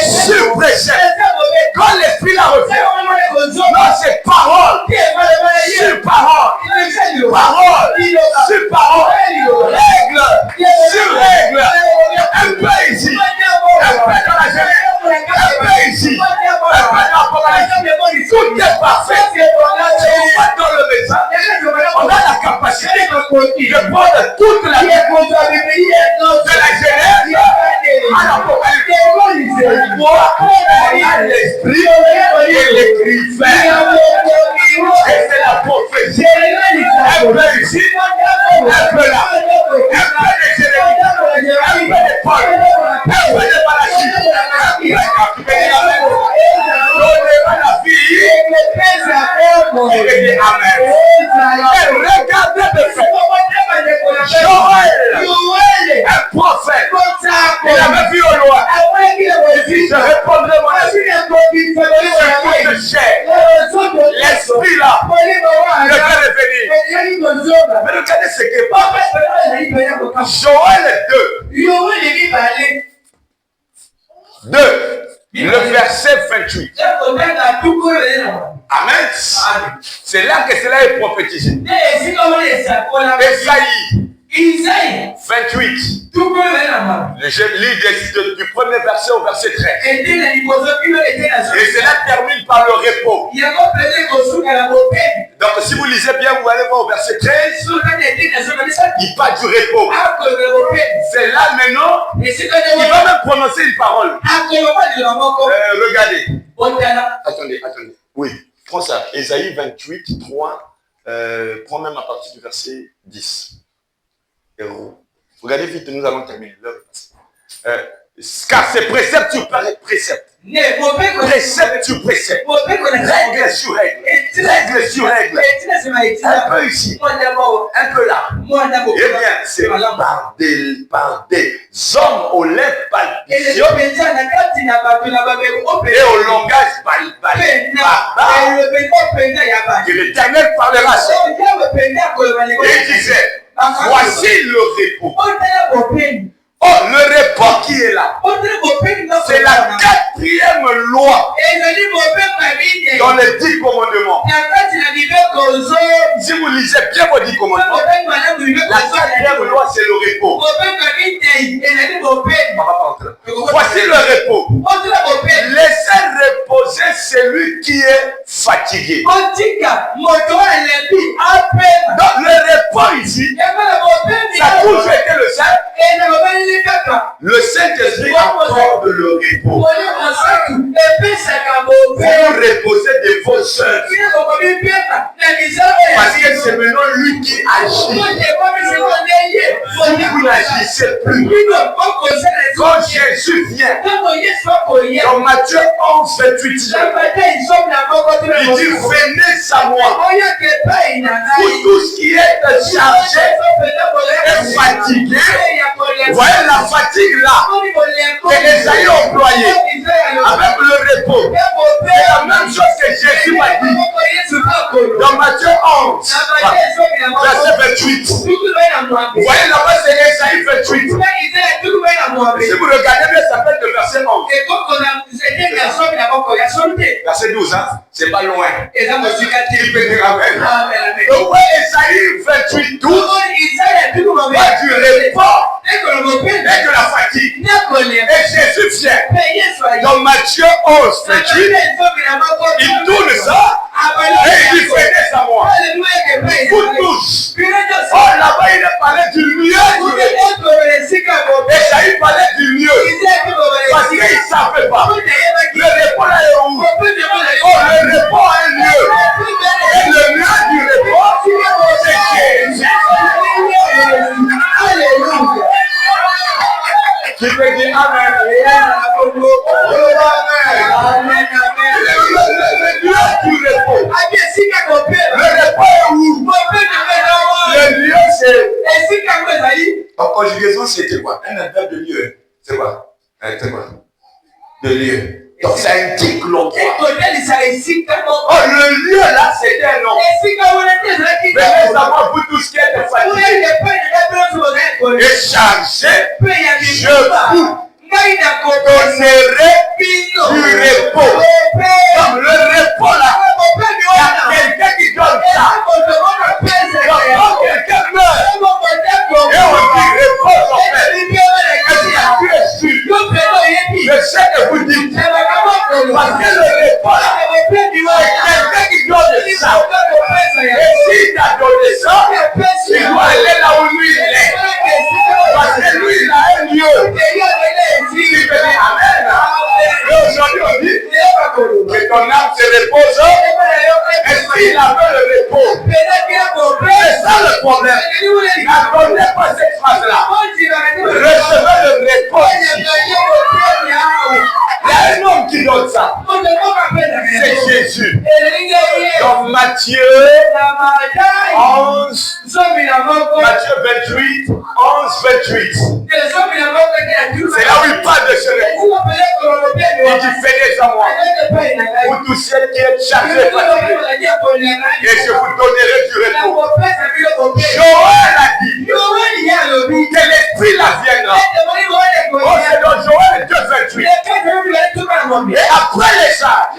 sur précepte. Quand l'esprit la revient, non, c'est parole sur parole, parole sur parole, règle sur règle, un peu ici, un peu dans la jeunesse, un peu ici, un peu dans l'Apocalypse. Tout est parfait. On va dans le message. On a la capacité de prendre toute la responsabilité de la jeunesse à l'Apocalypse. Moi, à l'esprit et l'écrivain. Et c'est la prophétie. Un peu ici, un peu là. Un peu de Jérémie, un peu de Paul, un peu de Malachie, un peu de donnera la vie. Et dit Amen. Et regardez de fait. Joël, un prophète, il avait vu au loin. Il dit, je répondrai mon esprit. Ce chair, l'esprit là, le va revenir. Mais regardez ce qui est pas. Joël 2. Le verset 28. Amen. C'est là que cela est prophétisé. Esaïe 28. Je lis du premier verset au verset 13. Et cela termine par le repos. Donc si vous lisez bien, vous allez voir au verset 13. Il parle du repos. C'est là maintenant. Il va même prononcer une parole. Regardez. Attendez. Oui, prends ça. Esaïe 28, 3. Prends même à partir du verset 10. Regardez vite, nous allons terminer. Car c'est précepte sur précepte. Précepte sur précepte. Règle sur règle. Règle sur règle. Un peu ici. Un peu là. Eh bien, c'est par des hommes aux lèvres balbutiantes et au langage balbal. Que l'Éternel parlera à ça. Et il disait, voici le repos. Oh, le repos qui est là, c'est la 4e loi dans les 10 commandements. Si vous lisez bien vos 10 commandements, la 4e loi, c'est le repos. Voici le repos. Laissez reposer celui qui est fatigué. Donc le repos ici, ça a toujours été le Saint. Le Saint-Esprit accorde le repos. Vous reposez de vos sœurs. Parce que c'est maintenant lui qui agit. Vous n'agissez plus. Quand Jésus vient, dans Matthieu 11, 28, il dit venez à moi. Pour tout ce qui est chargé et fatigué. Voyez la fatigue là. Que Esaïe a employé avec le repos. C'est la même chose que Jésus m'a dit. Dans Matthieu 11, verset 28. Vous voyez là-bas, c'est Esaïe 28. Si vous regardez bien, ça peut être le verset 11. Verset 12, hein? C'est pas loin. Il peut dire amen. Donc, Esaïe 28, 12. Va du repos et de la fatigue. Et Jésus vient. Dans Matthieu 11, 28, il tourne ça et il dit venez à moi. Vous tous. Oh, là-bas, il a parlé du lieu du repos. Et ça, il parlait du lieu. Parce qu'il ne savait pas. Le repos là est où? Oh, le repos a un lieu. Et le lieu du repos, c'est Jésus. Alléluia. Qui peut dire amen? Amen. Le lieu du repos. Le repos est où? Le lieu c'est. En conjugaison, c'était quoi? Un adverbe de lieu. C'est quoi? C'est quoi? De lieu. Donc ça indique l'endroit. Oh, le lieu là, c'était un nom. Venez savoir pour tout ce qui est de fatigué et chargé, je vous donnerai du repos. Donc le repos là, il y a quelqu'un qui donne ça. Donc quand quelqu'un meurt, et on dit repos en fait. Est-ce que tu es sûr? Je sais que vous dites. Parce que le repos là, c'est quelqu'un qui donne ça. Et s'il t'a donné ça, il doit aller là où lui il est. Parce que lui il a un lieu. Il peut dire amen. Et aujourd'hui on dit que ton âme se repose. Et s'il avait le repos, c'est ça le problème. N'attendez pas cette phrase-là. Recevez le repos ici. Il y a un homme qui donne ça. C'est Jésus. Dans Matthieu 11, Matthieu 28, 11, 28. C'est là où il parle de ce repos. Il dit venez à moi. Vous tous ceux qui êtes chargés et fatigués, et je vous donnerai du repos. Joël a dit que l'esprit la viendra. Oh, c'est dans Joël 2, 28. Et après les sages,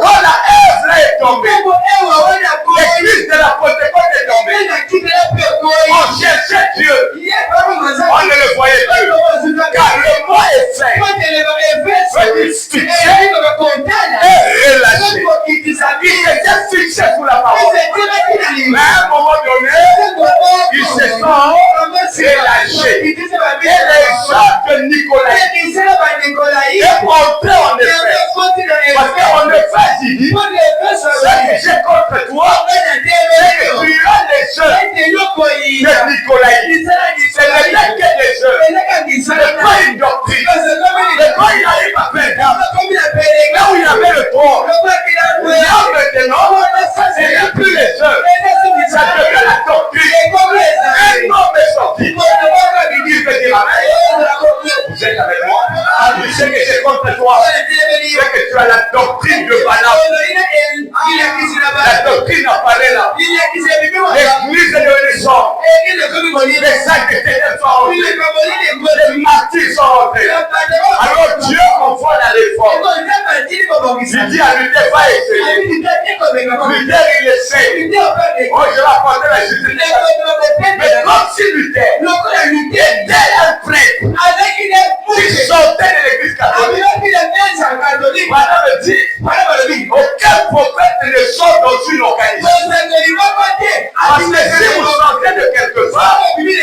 quand la œuvre est tombée, l'église de la Pentecôte est tombée. On cherchait Dieu. On ne le voyait plus. Car le mot est fait. Faites fixé et relâché. Il s'était fixé sous la parole. Mais à un moment donné, il se sent relâché. Et les gens de Nicolas est entré en effet. Parce qu'en effet, il dit, ce que j'ai contre toi, c'est que tu as les jeux de Nicolas. C'est le mec qui est des jeux. Ce n'est pas une doctrine. Mais quand il arrive à Pergame, là où il avait le trône, là maintenant, ce n'est plus les jeux. Ça devient la doctrine. Un homme est sorti. Il peut dire amen. Vous êtes avec moi? Je sais que c'est contre toi. Je sais que tu as la doctrine de Balaam. La doctrine apparaît là. L'église est devenue sombre. Les sacs de ténèbres sont rentrés. Les martyrs sont rentrés. Alors Dieu envoie la réforme. Il dit à Luther, va essayer. Luther, il essaie. Oh, je vais apporter la justice. Mais comme si Luther était un prêtre qui sortait de l'église catholique, Madame me dit, aucun prophète ne sort dans une organisation. Parce que si vous sortez de quelque part, plus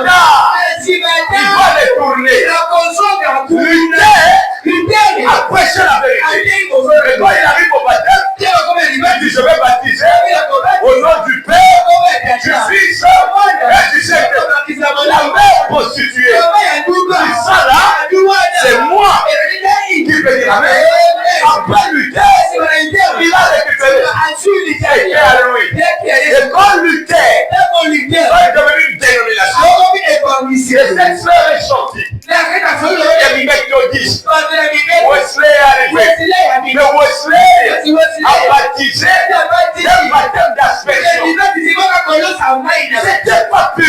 tard, il va les tourner. Luther a prêché la vérité. Et quand il arrive au baptême, il dit, je vais baptiser au nom du Père, du Fils et du Saint-Esprit. La mère prostituée. Ça là, c'est moi qui vais dire amen. Après Luther, il a récupéré. Et quand Luther est devenu une dénomination, et cette sœur est sortie. Les méthodistes. Wesley est arrivé. Mais Wesley a baptisé un baptême d'aspersion. C'était pas pur.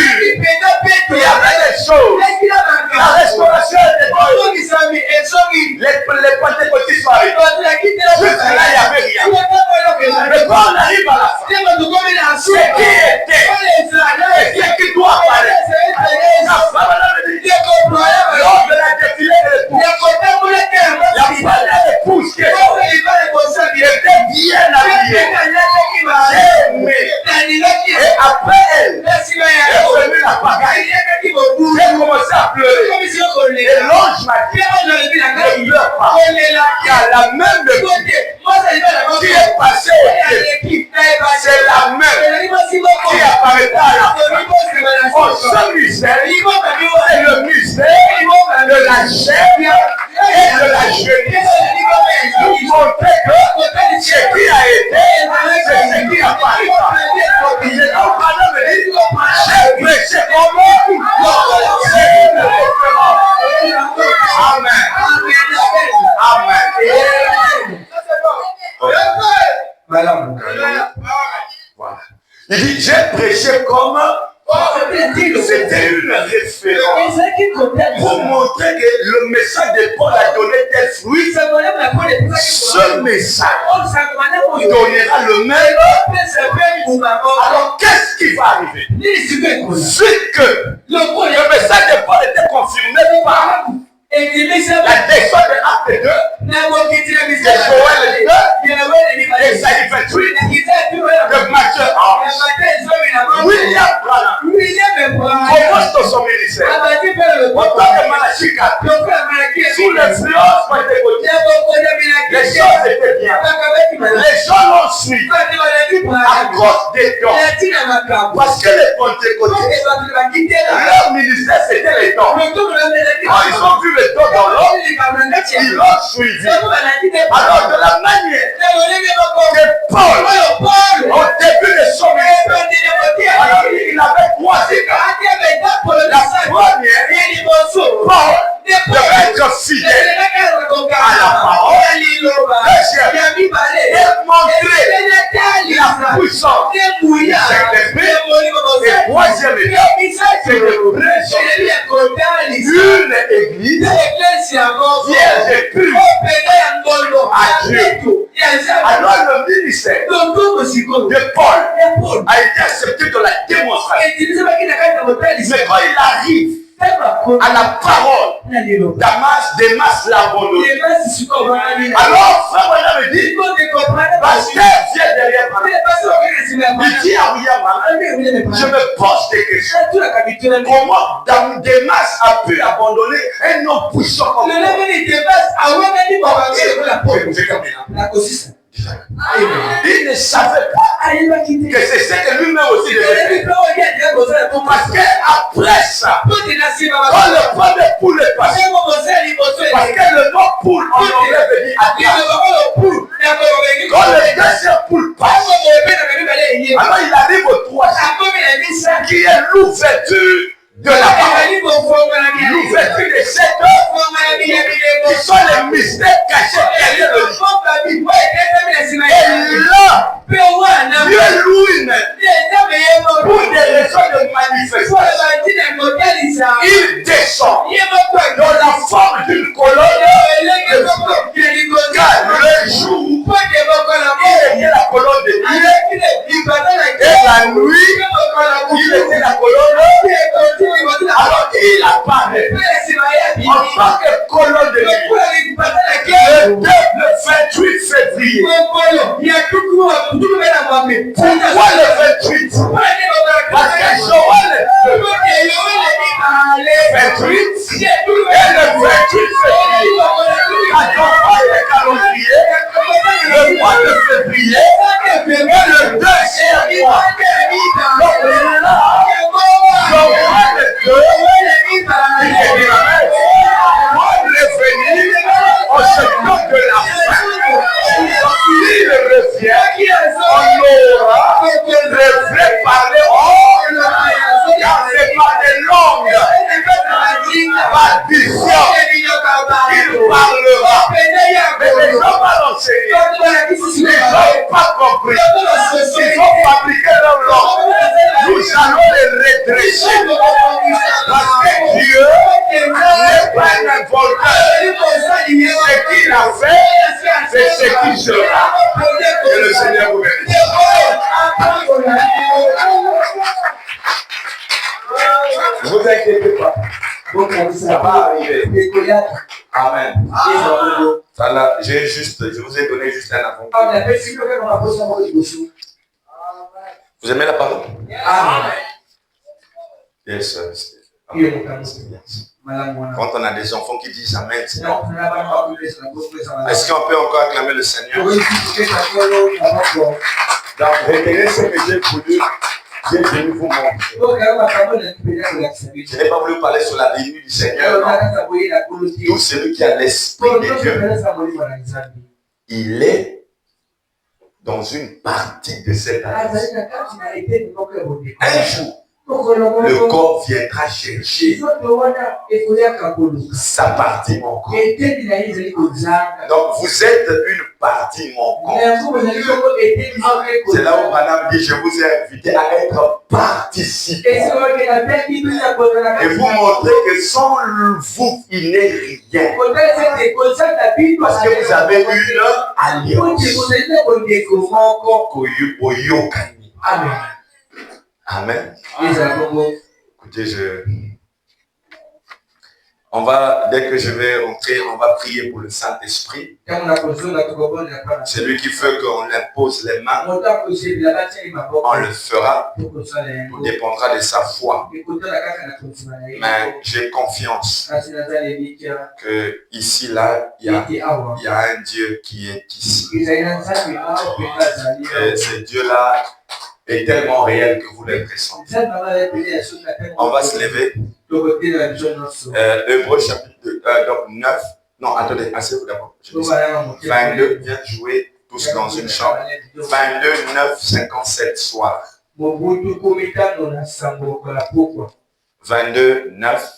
Il y avait des choses. La restauration était bonne. Les pentecôtistes sont arrivés. Jusque là, il n'y avait rien. Mais quand on arrive à la fin, ce qui était et ce qui doit apparaître, la femme avait dit, lors de la défilée de l'épouse, la première épouse qui était bien habillée, aimée. Et après elle, est venue la pagaille. J'ai commencé à pleurer. Et l'ange m'a dit, ne pleure pas. Car la même qui est passée au pied, c'est la même qui apparaîtra à la fin. Oh, ce mystère, c'est le mystère de la chair et de la jeunesse. Nous montrer que ce qui a été, c'est ce qui apparaîtra. Et donc, madame me dit, j'ai prêché comment? C'est une référence. Amen. Amen. Madame, voilà. Il dit, j'ai prêché comme c'était une référence pour montrer que le message de Paul a donné tel fruit. Ce message donnera le même. Alors qu'est-ce qui va arriver? C'est que le message de Paul était confirmé par la descente de Acte 2, de Joël 2, Esaïe 28, de Matthieu 11, William Branham commence dans son ministère. En tant que Malachi 4, sous l'influence pentecôtiste, les choses étaient bien. Les gens l'ont suivi à cause des dons. Parce que les pentecôtistes, leur ministère c'était les dons. Quand ils ont vu les dons dans l'homme, ils l'ont suivi. Alors de la manière que Paul, au début de son ministère, alors il avait 3 étapes. La première, Paul devait être fidèle à la parole. Deuxième, montrer la puissance du Saint-Esprit. Et troisième étape, c'est de prêcher une église vierge et pure à Dieu. Alors le ministère de Paul a été accepté dans la démonstration. Mais quand il arrive à la parole, Démas l'a abandonné. Alors, frère William me dit, pasteur vient derrière moi. Il dit à William, je me pose des questions. Comment Démas a pu abandonner un homme puissant comme moi? Il ne savait pas que c'est ce que lui-même aussi devait faire. Parce qu'après ça, quand le premier poule est passé, parce que le nom poule en anglais veut dire attaque. Quand le deuxième poule passe, alors il arrive au troisième, qui est l'ouverture de la parole. L'ouverture de cette œuvre, qui sont les mystères cachés derrière le livre. Et là, Dieu loue pour des raisons de manifestation. Il descend dans la forme d'une colonne le 28 février? Pourquoi le 28? Parce que Joël est 28 et le 28 février. Quand on voit le calendrier, le mois de février et le deuxième mois. Donc là, Joël est 2, il revenir au secteur de la fin. S'il revient, on aura le vrai parler car c'est pas des langues. Partition. Il parlera. Mais les gens vont l'enseigner. Les gens n'ont pas compris. Ils ont fabriqué leur langue. Nous allons les redresser. Parce que Dieu n'est pas un inventeur. Ce qu'il a fait, c'est ce qui sera. Que le Seigneur vous bénisse. Ne vous inquiétez pas. Ça va arriver. Amen. Je vous ai donné juste un avant. Vous aimez la parole? Amen. Yes, quand on a des enfants qui disent Amen, est-ce qu'on peut encore acclamer le Seigneur? Donc, retenez ce que j'ai voulu. J'ai venu vous montrer. Je n'ai pas voulu parler sur la venue du Seigneur. Tout celui qui a l'esprit de Dieu, il est dans une partie de cette année. Un jour, le corps viendra chercher sa partie manquante. Donc vous êtes une partie manquante. C'est là où madame dit, je vous ai invité à être participant. Et vous montrer que sans vous, il n'est rien. Parce que vous avez une alliance. Amen. Amen. Écoutez, dès que je vais entrer, on va prier pour le Saint-Esprit. C'est lui qui veut qu'on impose les mains. On le fera. Tout dépendra de sa foi. Mais j'ai confiance que ici, là, il y a un Dieu qui est ici. Et ce Dieu-là est tellement réel que vous le ressentez. On va se lever. Hébreux chapitre 9. Non, attendez, asseyez-vous d'abord. 22, viens jouer tous dans une chambre. 22, 9, 57 soir. 22, 9,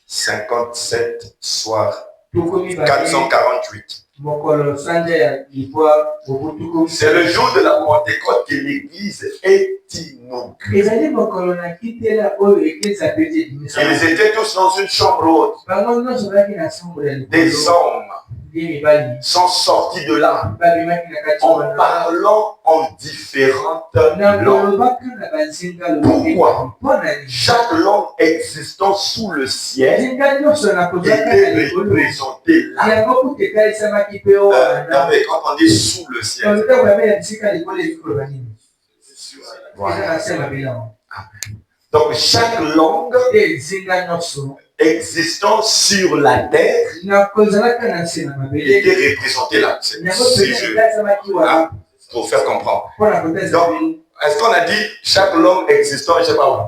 57 soir. 448. C'est le jour de la Pentecôte que l'église est inaugurée. Ils étaient tous dans une chambre haute. Des hommes sont sortis de là en parlant en différentes langues. Pourquoi? Chaque langue existant sous le ciel était représentée là. Quand on dit sous le ciel, voilà. Donc chaque langue existant sur la terre était représentée là. C'est pour faire comprendre. Donc, est-ce qu'on a dit chaque langue existant, je ne sais pas où?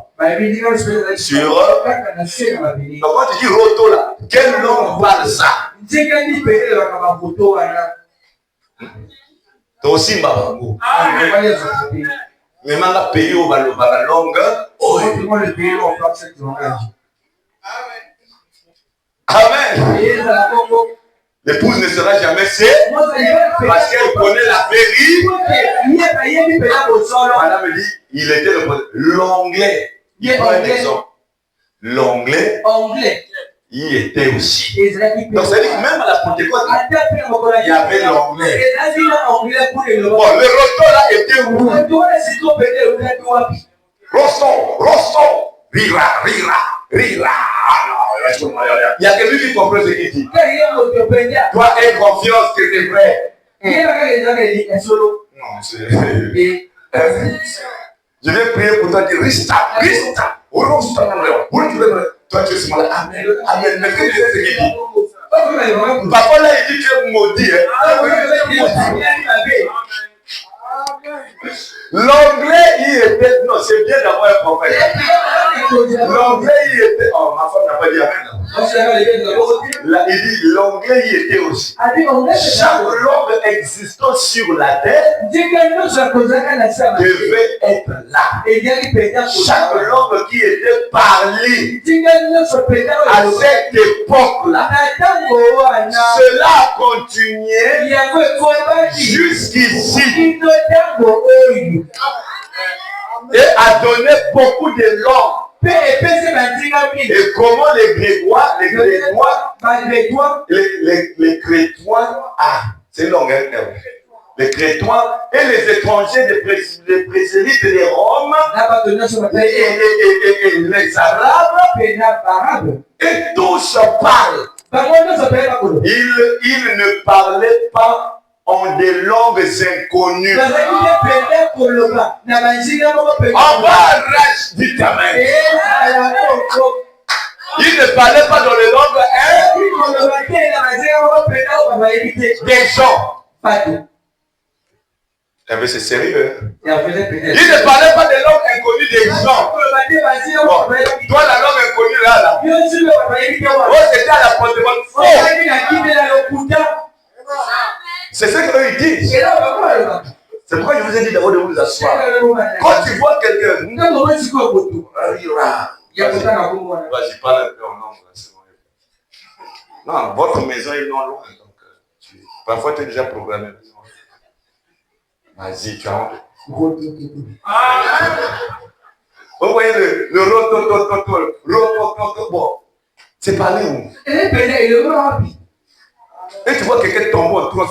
Sur donc quand tu dis roto là, quelle langue parle ça? Aussi Mbabango. Mais maintenant, le pays où va la langue. Amen. L'épouse ne sera jamais seule parce qu'elle connaît la vérité. Madame me dit, il était l'anglais. Un exemple. L'anglais. Il était aussi. Donc ça veut dire que même à la Pentecôte, il y avait l'anglais. Bon, le rosto là était où? Rosto, rira. Il y a quelqu'un qui comprend ce qu'il dit. Toi, aie confiance que c'est vrai. Non, c'est... Je vais prier pour toi, dire Rista. Toi, tu es ce malade. Amen. Amen. Mais qu'est-ce que c'est qu'il dit? Parfois là, il dit que tu es maudit. L'anglais, il était... Non, c'est bien d'avoir un prophète. L'anglais, il était... Oh, ma femme n'a pas dit amen. Là, il dit, l'anglais, il était aussi. Chaque langue existant sur la terre devait être là. Chaque langue qui était parlée à cette époque-là, cela a continué jusqu'ici. Et a donné beaucoup de langues. Et comment les Grécois, les Crétois, c'est une langue, les Crétois et les étrangers, les présélites des Roms, et les Arabes, et tous parlent. Ils ne parlaient pas en des langues inconnues. On va arracher du terrain. Ils ne parlaient pas dans les langues des gens. Mais c'est sérieux. Ils ne parlaient pas des langues inconnues des gens. Bon, toi, la langue inconnue là. Oh, c'était à la Pentecôte. C'est ce qu'eux ils disent. C'est pourquoi je vous ai dit d'abord de vous asseoir. Quand tu vois quelqu'un, vas-y, parle un peu en langue. Non, votre maison est non loin. Donc, parfois, tu es déjà programmé. Vas-y, tu as honte. Vous voyez le rototototo. Bon, c'est parler où? Et tu vois quelqu'un tomber en toi.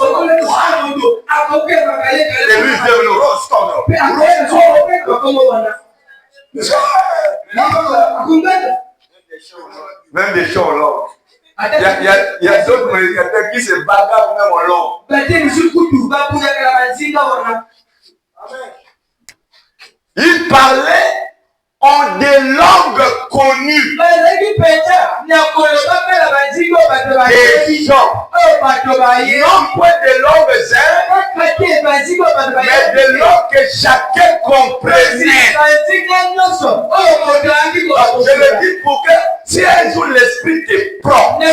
Et lui, il vient le roston. Même des chants en langue. Il y a d'autres prédicateurs qui se bagarrent même en langue. Il parlait en des langues connues. Des gens. Non point de langues mais de langues que chacun comprenait. Je le dis pour que si un jour l'esprit te prend et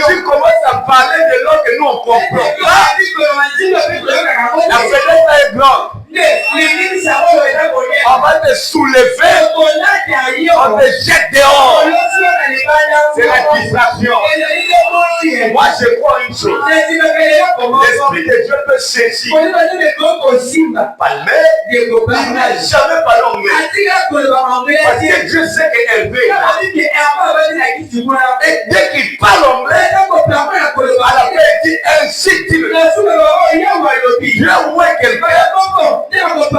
tu commences à parler de langues que nous on comprend pas, la fenêtre est grande. On va te soulever, on te jette dehors. C'est la distraction. Moi je crois une chose. L'esprit de Dieu peut saisir. Palmer, il n'a jamais parlé anglais. Parce que Dieu sait qu'elle veut. Et dès qu'il parle anglais, à la fin il dit ainsi dit le Dieu voit quelqu'un.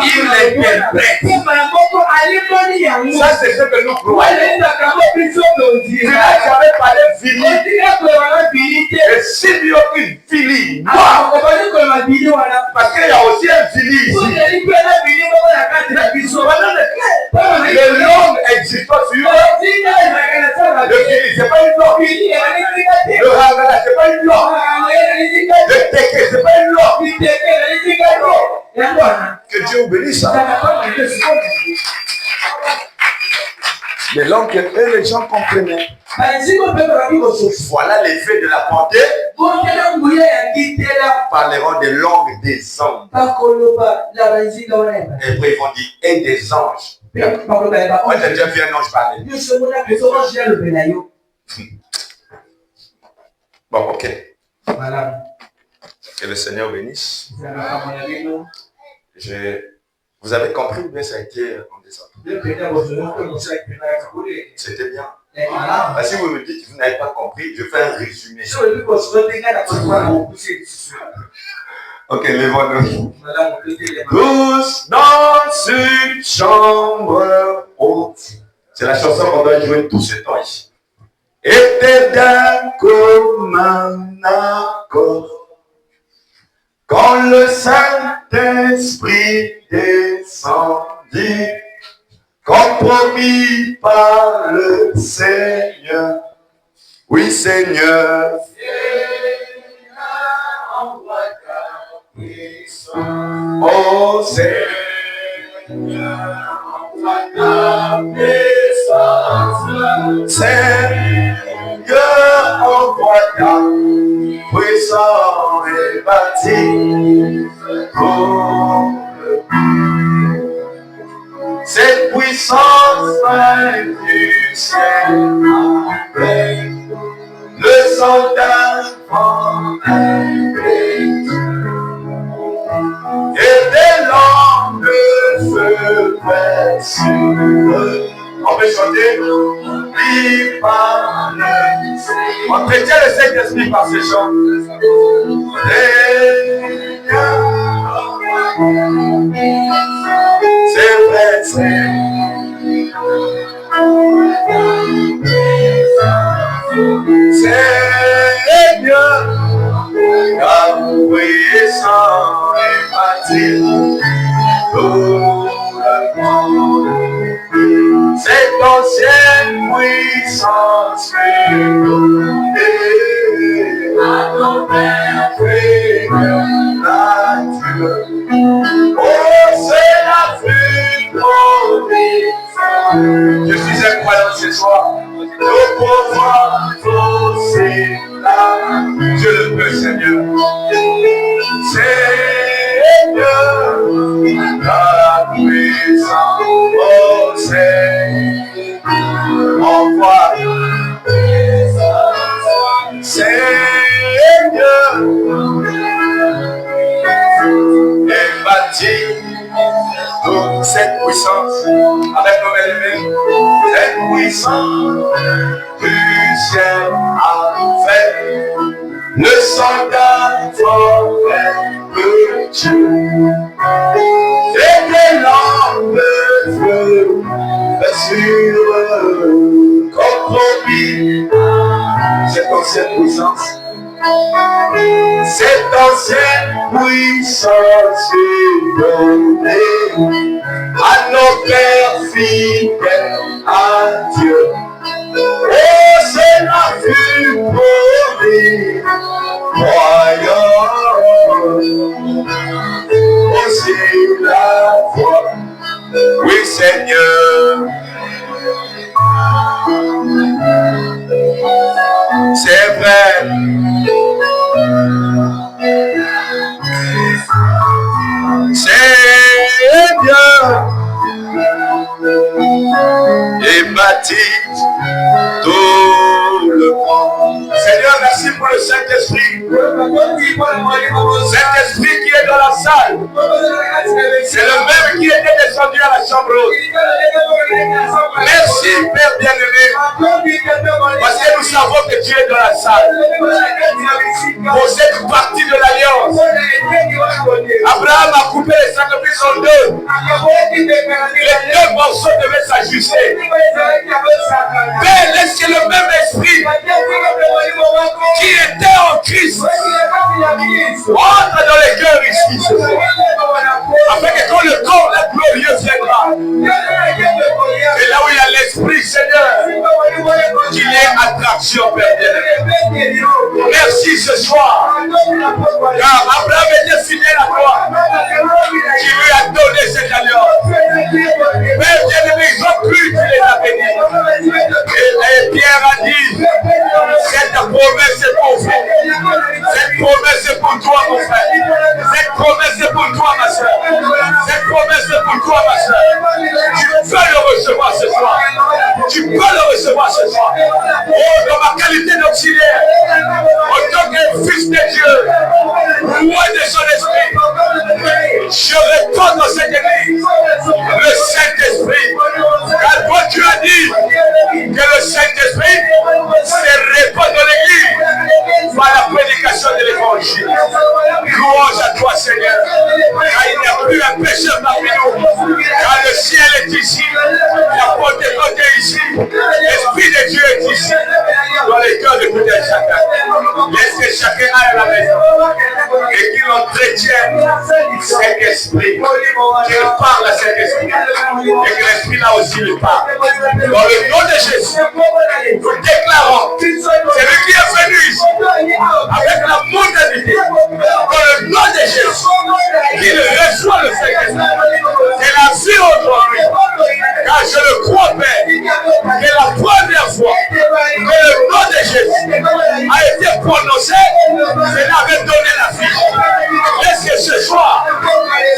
Il l'interprète. Ça c'est ce que nous croyons. Tu n'as jamais parlé virilité. Et s'il y a une virilité, parce qu'il y a aussi un virilité ici. Les langues existent sur le virilité, c'est pas une langue. Le rangada, c'est pas une langue. Le teke, c'est pas une langue. Que Dieu bénisse ça. Les langues que les gens comprenaient. Voilà l'effet de la pensée. Parleront des langues des hommes. Et après ils vont dire et des anges. Moi j'ai déjà vu un ange parler. Bon, ok. Voilà. Que le Seigneur bénisse. Vous avez compris ou bien ça a été en descendant? C'était bien. Si vous me dites que vous n'avez pas compris, je fais un résumé. Ok, lèvons-nous. Tous dans une chambre haute, C'est la chanson qu'on doit jouer tout ce temps ici. Était d'un comme un accord quand le Saint-Esprit descendit, comme promis par le Seigneur. Oui, Seigneur. Seigneur, envoie ta puissance. Oh, Seigneur, envoie ta puissance. Seigneur, envoie ta puissance et bâtis cette puissance du ciel avec le sang d'enfant et des lampes de feu précieux. On peut chanter. On prétient le Saint-Esprit par ces chants. C'est vrai, Seigneur, ta puissance est bâtie tout le monde. Cette ancienne puissance fait à ton Père créature. Oh, c'est la flûte maudite. Je suis un croyant ce soir. Nous pouvons fausser là. Je le peux, Seigneur. Seigneur, la puissance, oh Seigneur, envoie. Seigneur, et bâtis toute cette puissance avec nos belles cette puissance du ciel a fait le soldat forêt de Dieu et des lampes de feu sur comme promis cette ancienne puissance. Cette ancienne puissance est donnée à nos pères fidèles à Dieu. Oh, c'est la vue promis, croyant. Oh, c'est la foi. Oui, Seigneur. C'est vrai. Seigneur, et baptise tout le monde. Seigneur, merci pour le Saint-Esprit. Saint-Esprit qui est dans la salle. C'est le même qui était descendu à la chambre haute. Merci, Père bien-aimé. Parce que nous savons que tu es dans la salle. Pour cette partie de l'alliance. Abraham a coupé les sacrifices en deux. Les deux morceaux devaient s'ajuster. Père, laisse que le même esprit qui était en Christ entre dans les cœurs ici ce soir. Afin que quand le corps, la glorieux viendra, et là où il y a l'esprit, Seigneur, qu'il y ait attraction, Père bien-aimé. Merci ce soir. Car Abraham était fidèle à toi, qui lui a donné cette alliance. Père bien-aimé, ils ont cru qu'il les a bénis. Et Pierre a dit, cette promesse est pour vous. Cette promesse est pour toi, mon frère. Cette promesse est pour toi, ma soeur. Cette promesse est pour toi, ma soeur. Tu peux le recevoir ce soir. Tu peux le recevoir ce soir. Oh, dans ma qualité d'auxiliaire, en tant que fils de Dieu, roi de son esprit, je réponds dans cette église le Saint-Esprit. Car toi, tu as dit que le Saint-Esprit se répand dans l'église par la prédication de l'évangile. Louange à toi, Seigneur. Car il n'y a plus un pécheur parmi nous. Car le ciel est ici. La porte est ici. que Dieu est ici, dans les cœurs de tout un chacun. Laisse que chacun aille à la maison et qu'il entretienne cet esprit, qu'il parle à cet esprit et que l'esprit là aussi lui parle. Dans le nom de Jésus, nous déclarons, c'est lui qui est venu ici avec la modernité. Dans le nom de Jésus, qu'il reçoit le Saint-Esprit. C'est la vie aujourd'hui, car je le crois, Père, que la première fois que le nom de Jésus a été prononcé, cela avait donné la vie. Est-ce que ce soir,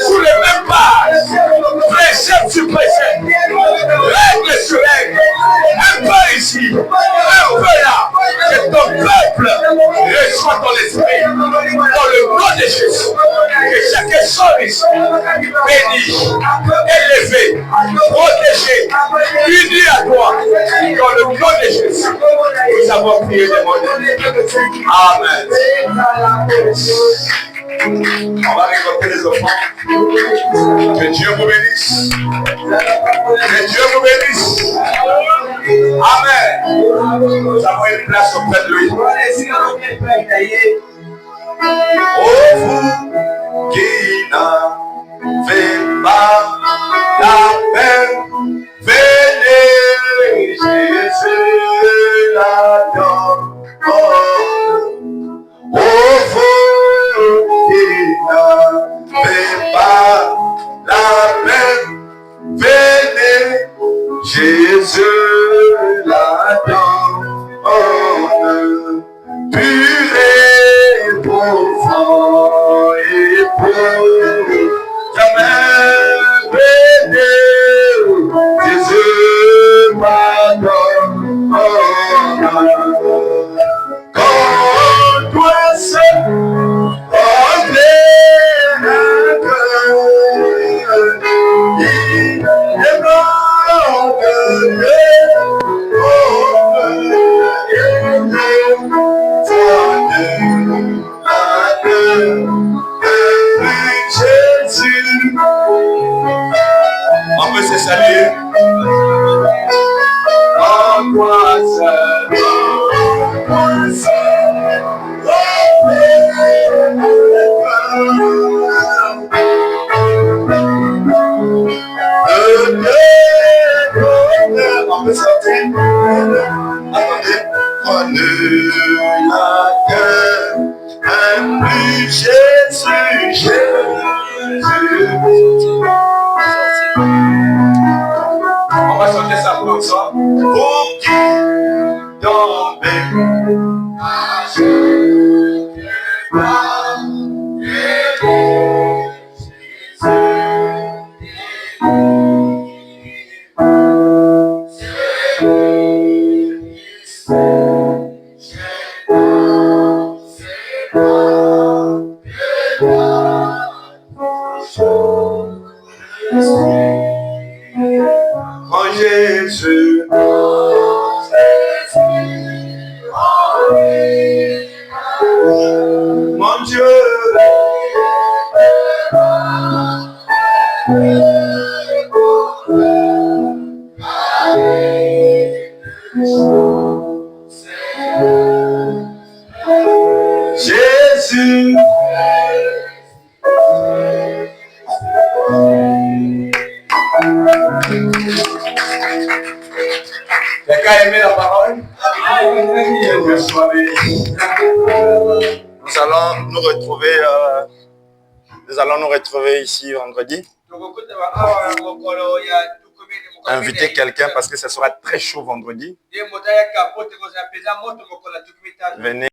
sous les mêmes bases, précepte sur précepte, règle sur règle, un peu ici, un peu là, que ton peuple reçoit ton esprit dans le nom de Jésus. Que chacun soit ici, béni, élevé, protégé, uni à toi, dans le nom de Jésus. Nous avons prié des mots. Amen. On va récolter les offrandes. Que Dieu vous bénisse. Que Dieu vous bénisse. Amen. Nous avons une place auprès de lui. Oh, vous qui n'avez pas la peine, venez, Jésus l'adore. Oh, vous qui n'avez pas la peine, venez, Jésus l'adore. Pur et profond et pur, jamais venez, Jésus m'adore. Quand toi seul, on peut se saluer. En toi seul, on peut sortir. Attendez. Prenez la cœur, un plus Jésus, Jésus. On va chanter ça pour ensemble. Pour qui tombez à Jésus, Jésus, mon Dieu, Jésus. Quelqu'un a aimé la parole? Nous allons nous retrouver ici vendredi. Invitez quelqu'un parce que ce sera très chaud vendredi. Venez.